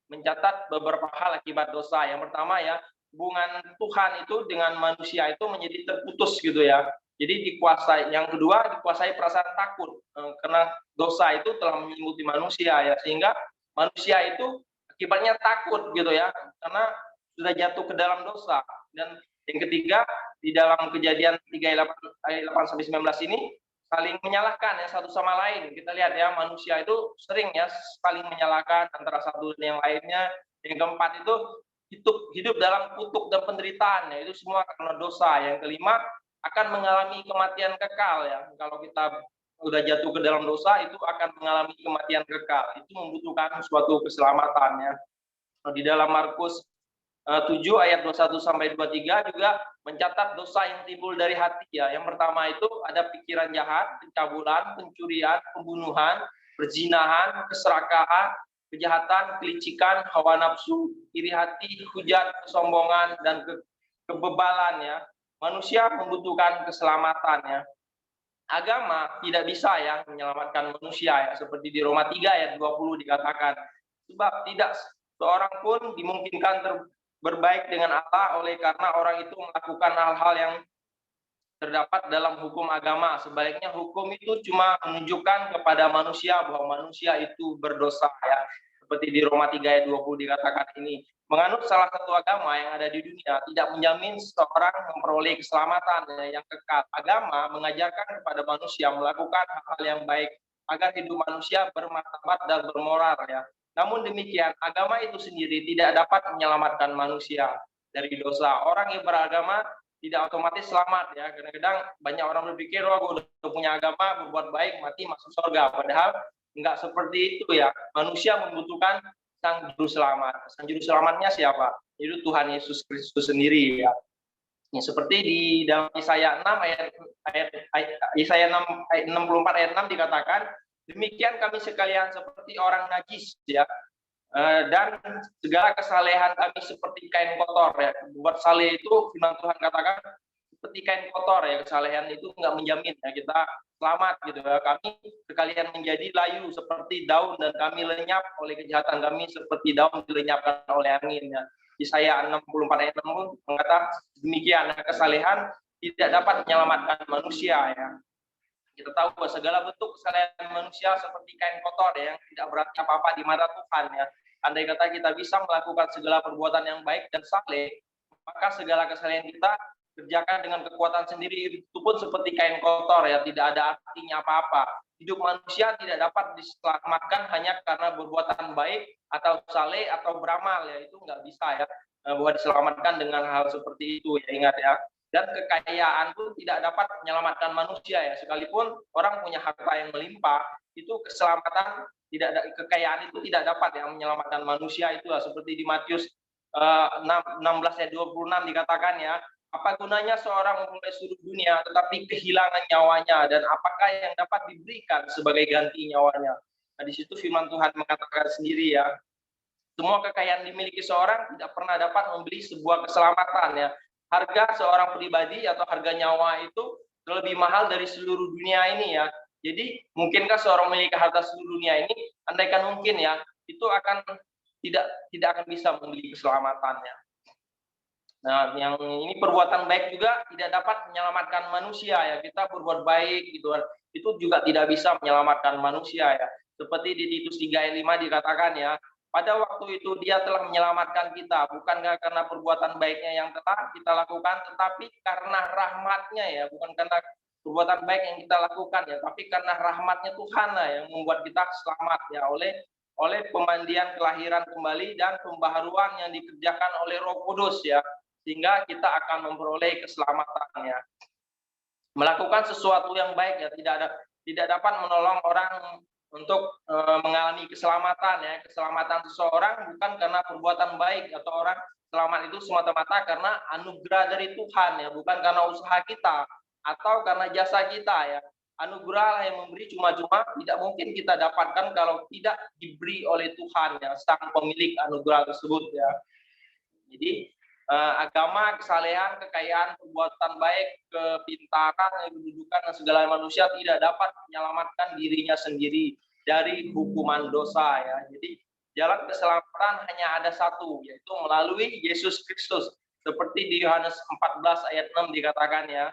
mencatat beberapa hal akibat dosa. Yang pertama ya, hubungan Tuhan itu dengan manusia itu menjadi terputus gitu ya. Jadi dikuasai. Yang kedua, dikuasai perasaan takut karena dosa itu telah menyelimuti manusia ya, sehingga manusia itu akibatnya takut gitu ya, karena sudah jatuh ke dalam dosa. Dan yang ketiga, di dalam Kejadian 3 ayat 8 sampai 19 ini saling menyalahkan ya satu sama lain. Kita lihat ya, manusia itu sering ya saling menyalahkan antara satu dan yang lainnya. Yang keempat itu hidup dalam kutuk dan penderitaan ya, itu semua karena dosa. Yang kelima, akan mengalami kematian kekal ya. Kalau kita sudah jatuh ke dalam dosa, itu akan mengalami kematian kekal. Itu membutuhkan suatu keselamatan ya. Di dalam Markus 7 ayat 21 sampai 23 juga mencatat dosa yang timbul dari hati ya. Yang pertama itu ada pikiran jahat, pencabulan, pencurian, pembunuhan, perzinahan, keserakahan, kejahatan, kelicikan, hawa nafsu, iri hati, hujat, kesombongan, dan kebebalan ya. Manusia membutuhkan keselamatan ya. Agama tidak bisa ya menyelamatkan manusia ya, seperti di Roma 3 ayat 20 dikatakan. Sebab tidak seorang pun dimungkinkan berbaik dengan Allah oleh karena orang itu melakukan hal-hal yang terdapat dalam hukum agama. Sebaliknya hukum itu cuma menunjukkan kepada manusia bahwa manusia itu berdosa ya. Seperti di Roma 3 ayat 20 dikatakan ini. Menganut salah satu agama yang ada di dunia tidak menjamin seseorang memperoleh keselamatan yang kekal. Agama mengajarkan kepada manusia melakukan hal-hal yang baik agar hidup manusia bermartabat dan bermoral ya. Namun demikian, agama itu sendiri tidak dapat menyelamatkan manusia dari dosa. Orang yang beragama tidak otomatis selamat ya. Kadang-kadang banyak orang berpikir, oh gue udah punya agama, berbuat baik, mati masuk surga. Padahal enggak seperti itu ya. Manusia membutuhkan sang juru selamat. Sang juru selamatnya siapa? Itu Tuhan Yesus Kristus sendiri ya. Ya, seperti di dalam Yesaya 6 ayat 64 ayat 6 dikatakan, demikian kami sekalian seperti orang najis ya, dan segala kesalehan kami seperti kain kotor ya. Buat saleh itu firman Tuhan katakan seperti kain kotor ya, kesalehan itu nggak menjamin ya kita selamat gitu ya. Kami sekalian menjadi layu seperti daun dan kami lenyap oleh kejahatan kami seperti daun dilenyapkan oleh angin ya. Yesaya 64 ayat 6 mengatakan demikian, kesalehan tidak dapat menyelamatkan manusia ya. Kita tahu bahwa segala bentuk kesalehan manusia seperti kain kotor ya, yang tidak berarti apa-apa di mata Tuhan ya. Andai kata kita bisa melakukan segala perbuatan yang baik dan saleh, maka segala kesalehan kita kerjakan dengan kekuatan sendiri, itu pun seperti kain kotor ya, tidak ada artinya apa-apa. Hidup manusia tidak dapat diselamatkan hanya karena perbuatan baik atau saleh atau beramal ya, itu nggak bisa ya, bahwa diselamatkan dengan hal seperti itu ya, ingat ya. Dan kekayaan pun tidak dapat menyelamatkan manusia ya, sekalipun orang punya harta yang melimpah, itu keselamatan kekayaan itu tidak dapat yang menyelamatkan manusia. Itulah seperti di Matius 16 ayat 26 dikatakan ya, apa gunanya seorang memperoleh seluruh dunia tetapi kehilangan nyawanya, dan apakah yang dapat diberikan sebagai ganti nyawanya. Nah, di situ firman Tuhan mengatakan sendiri ya, semua kekayaan dimiliki seorang tidak pernah dapat membeli sebuah keselamatan ya. Harga seorang pribadi atau harga nyawa itu lebih mahal dari seluruh dunia ini ya. Jadi mungkinkah seorang memiliki harta seluruh dunia ini, andaikan mungkin ya, itu akan tidak akan bisa membeli keselamatannya. Nah, yang ini perbuatan baik juga tidak dapat menyelamatkan manusia ya. Kita berbuat baik gitu, itu juga tidak bisa menyelamatkan manusia ya. Seperti di Titus 3 ayat 5 dikatakan ya, pada waktu itu dia telah menyelamatkan kita, bukan karena perbuatan baiknya yang telah kita lakukan, tetapi karena rahmatnya ya, bukan karena perbuatan baik yang kita lakukan ya, tapi karena rahmatnya Tuhan lah yang membuat kita selamat ya, oleh pemandian kelahiran kembali dan pembaharuan yang dikerjakan oleh Roh Kudus ya, sehingga kita akan memperoleh keselamatannya. Melakukan sesuatu yang baik ya, tidak dapat menolong orang untuk mengalami keselamatan ya. Keselamatan seseorang bukan karena perbuatan baik atau orang selamat itu semata-mata karena anugerah dari Tuhan ya, bukan karena usaha kita atau karena jasa kita ya. Anugerah yang memberi cuma-cuma tidak mungkin kita dapatkan kalau tidak diberi oleh Tuhan ya, sang pemilik anugerah tersebut ya. Jadi agama, kesalehan, kekayaan, perbuatan baik, kepintaran, kedudukan dan segala manusia tidak dapat menyelamatkan dirinya sendiri dari hukuman dosa ya. Jadi jalan keselamatan hanya ada satu, yaitu melalui Yesus Kristus. Seperti di Yohanes 14 ayat 6 dikatakan ya.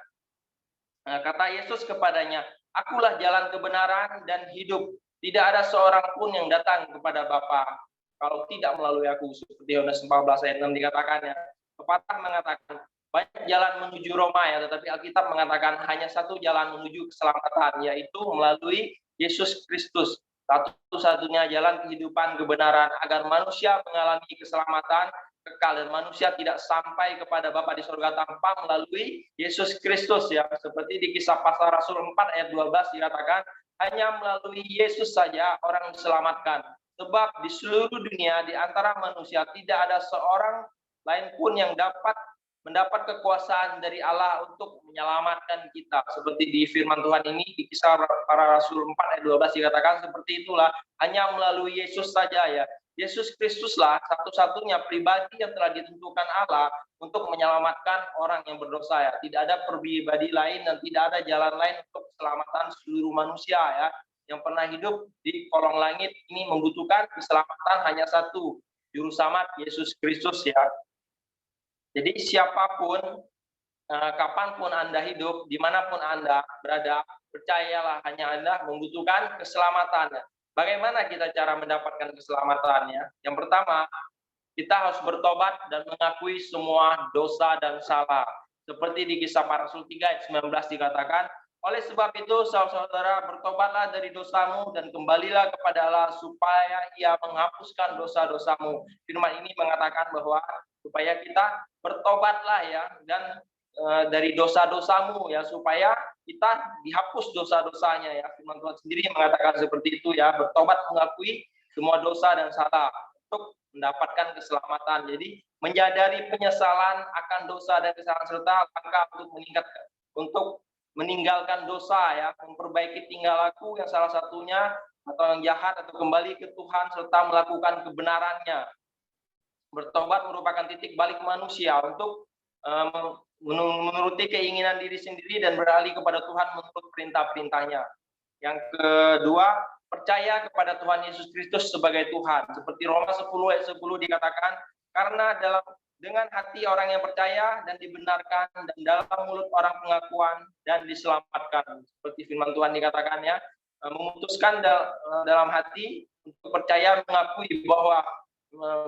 Kata Yesus kepadanya, "Akulah jalan kebenaran dan hidup. Tidak ada seorang pun yang datang kepada Bapa kalau tidak melalui aku." Seperti Yohanes 14 ayat 6 dikatakan ya. Pepatah mengatakan banyak jalan menuju Roma ya, tetapi Alkitab mengatakan hanya satu jalan menuju keselamatan, yaitu melalui Yesus Kristus. Satu-satunya jalan kehidupan kebenaran agar manusia mengalami keselamatan kekal dan manusia tidak sampai kepada Bapa di surga tanpa melalui Yesus Kristus ya. Seperti di Kisah Para Rasul 4 ayat 12 dikatakan hanya melalui Yesus saja orang diselamatkan. Sebab di seluruh dunia di antara manusia tidak ada seorang lain pun yang dapat mendapat kekuasaan dari Allah untuk menyelamatkan kita. Seperti di firman Tuhan ini, di Kisah Para Rasul 4 ayat 12 dikatakan seperti itulah, hanya melalui Yesus saja ya. Yesus Kristuslah satu-satunya pribadi yang telah ditentukan Allah untuk menyelamatkan orang yang berdosa ya. Tidak ada pribadi lain dan tidak ada jalan lain untuk keselamatan seluruh manusia ya. Yang pernah hidup di kolong langit ini membutuhkan keselamatan hanya satu, juru selamat Yesus Kristus ya. Jadi siapapun, kapanpun Anda hidup, dimanapun Anda berada, percayalah hanya Anda membutuhkan keselamatan. Bagaimana kita cara mendapatkan keselamatannya? Yang pertama, kita harus bertobat dan mengakui semua dosa dan salah. Seperti di Kisah Para Rasul 3 ayat 19 dikatakan, oleh sebab itu saudara bertobatlah dari dosamu dan kembalilah kepada Allah supaya Ia menghapuskan dosa-dosamu. Firman ini mengatakan bahwa supaya kita bertobatlah ya dan dari dosa-dosamu ya, supaya kita dihapus dosa-dosanya ya. Firman Tuhan sendiri mengatakan seperti itu ya, bertobat mengakui semua dosa dan salah untuk mendapatkan keselamatan. Jadi menyadari penyesalan akan dosa dan kesalahan serta langkah untuk meninggalkan dosa ya, memperbaiki tingkah laku yang salah satunya atau yang jahat atau kembali ke Tuhan serta melakukan kebenarannya. Bertobat merupakan titik balik manusia untuk menuruti keinginan diri sendiri dan beralih kepada Tuhan menurut perintah-perintahnya. Yang kedua, percaya kepada Tuhan Yesus Kristus sebagai Tuhan. Seperti Roma 10 ayat 10 dikatakan, karena dengan hati orang yang percaya dan dibenarkan, dan dalam mulut orang pengakuan dan diselamatkan. Seperti firman Tuhan dikatakan ya, memutuskan dalam hati untuk percaya mengakui bahwa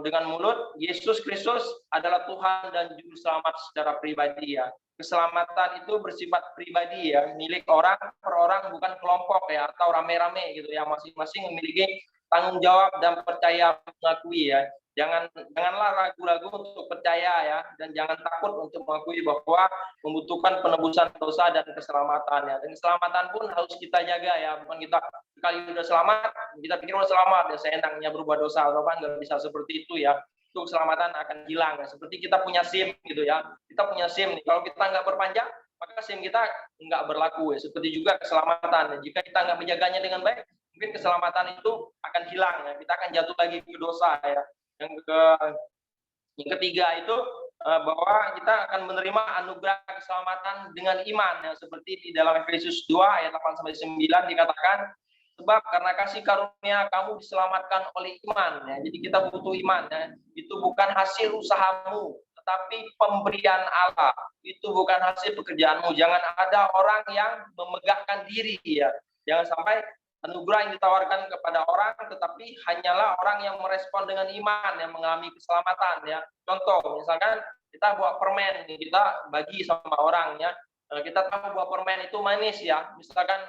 dengan mulut Yesus Kristus adalah Tuhan dan juru selamat secara pribadi ya. Keselamatan itu bersifat pribadi ya, milik orang per orang, bukan kelompok ya atau rame-rame gitu ya. Masing-masing memiliki tanggung jawab dan percaya mengakui ya. Janganlah ragu-ragu untuk percaya ya, dan jangan takut untuk mengakui bahwa membutuhkan penebusan dosa dan keselamatan ya. Dan keselamatan pun harus kita jaga ya, bukan kita sekali udah selamat kita pikir udah selamat ya, seenaknya berbuat dosa atau apa, nggak bisa seperti itu ya. Itu keselamatan akan hilang ya. Seperti kita punya SIM gitu ya, kita punya SIM nih, kalau kita nggak perpanjang maka SIM kita nggak berlaku ya. Seperti juga keselamatan ya. Jika kita nggak menjaganya dengan baik, mungkin keselamatan itu akan hilang ya, kita akan jatuh lagi ke dosa ya. Yang ketiga itu bahwa kita akan menerima anugerah keselamatan dengan iman ya, seperti di dalam Efesus 2 ayat 8-9 dikatakan, sebab karena kasih karunia kamu diselamatkan oleh iman ya. Jadi kita butuh iman ya. Itu bukan hasil usahamu, tetapi pemberian Allah. Itu bukan hasil pekerjaanmu. Jangan ada orang yang memegahkan diri ya. Jangan sampai anugerah yang ditawarkan kepada orang, tetapi hanyalah orang yang merespon dengan iman yang mengalami keselamatan ya. Contoh, misalkan kita buat permen, kita bagi sama orang ya. Kita tahu buah permen itu manis ya. Misalkan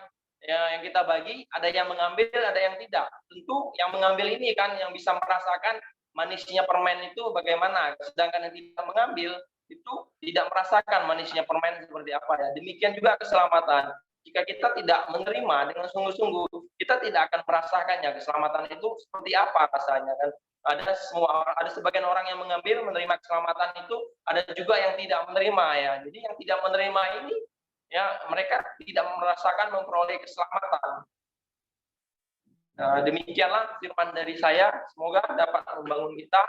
ya, yang kita bagi ada yang mengambil, ada yang tidak. Tentu yang mengambil ini kan yang bisa merasakan manisnya permen itu bagaimana. Sedangkan yang tidak mengambil itu tidak merasakan manisnya permen seperti apa ya. Demikian juga keselamatan. Jika kita tidak menerima dengan sungguh-sungguh, kita tidak akan merasakannya. Keselamatan itu seperti apa rasanya kan. ada sebagian orang yang mengambil menerima keselamatan itu, ada juga yang tidak menerima ya. Jadi yang tidak menerima ini ya mereka tidak merasakan memperoleh keselamatan. Demikianlah firman dari saya, semoga dapat membangun kita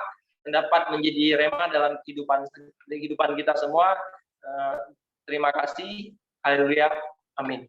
dan dapat menjadi rema dalam kehidupan kita semua. Terima kasih. Haleluya. Amin.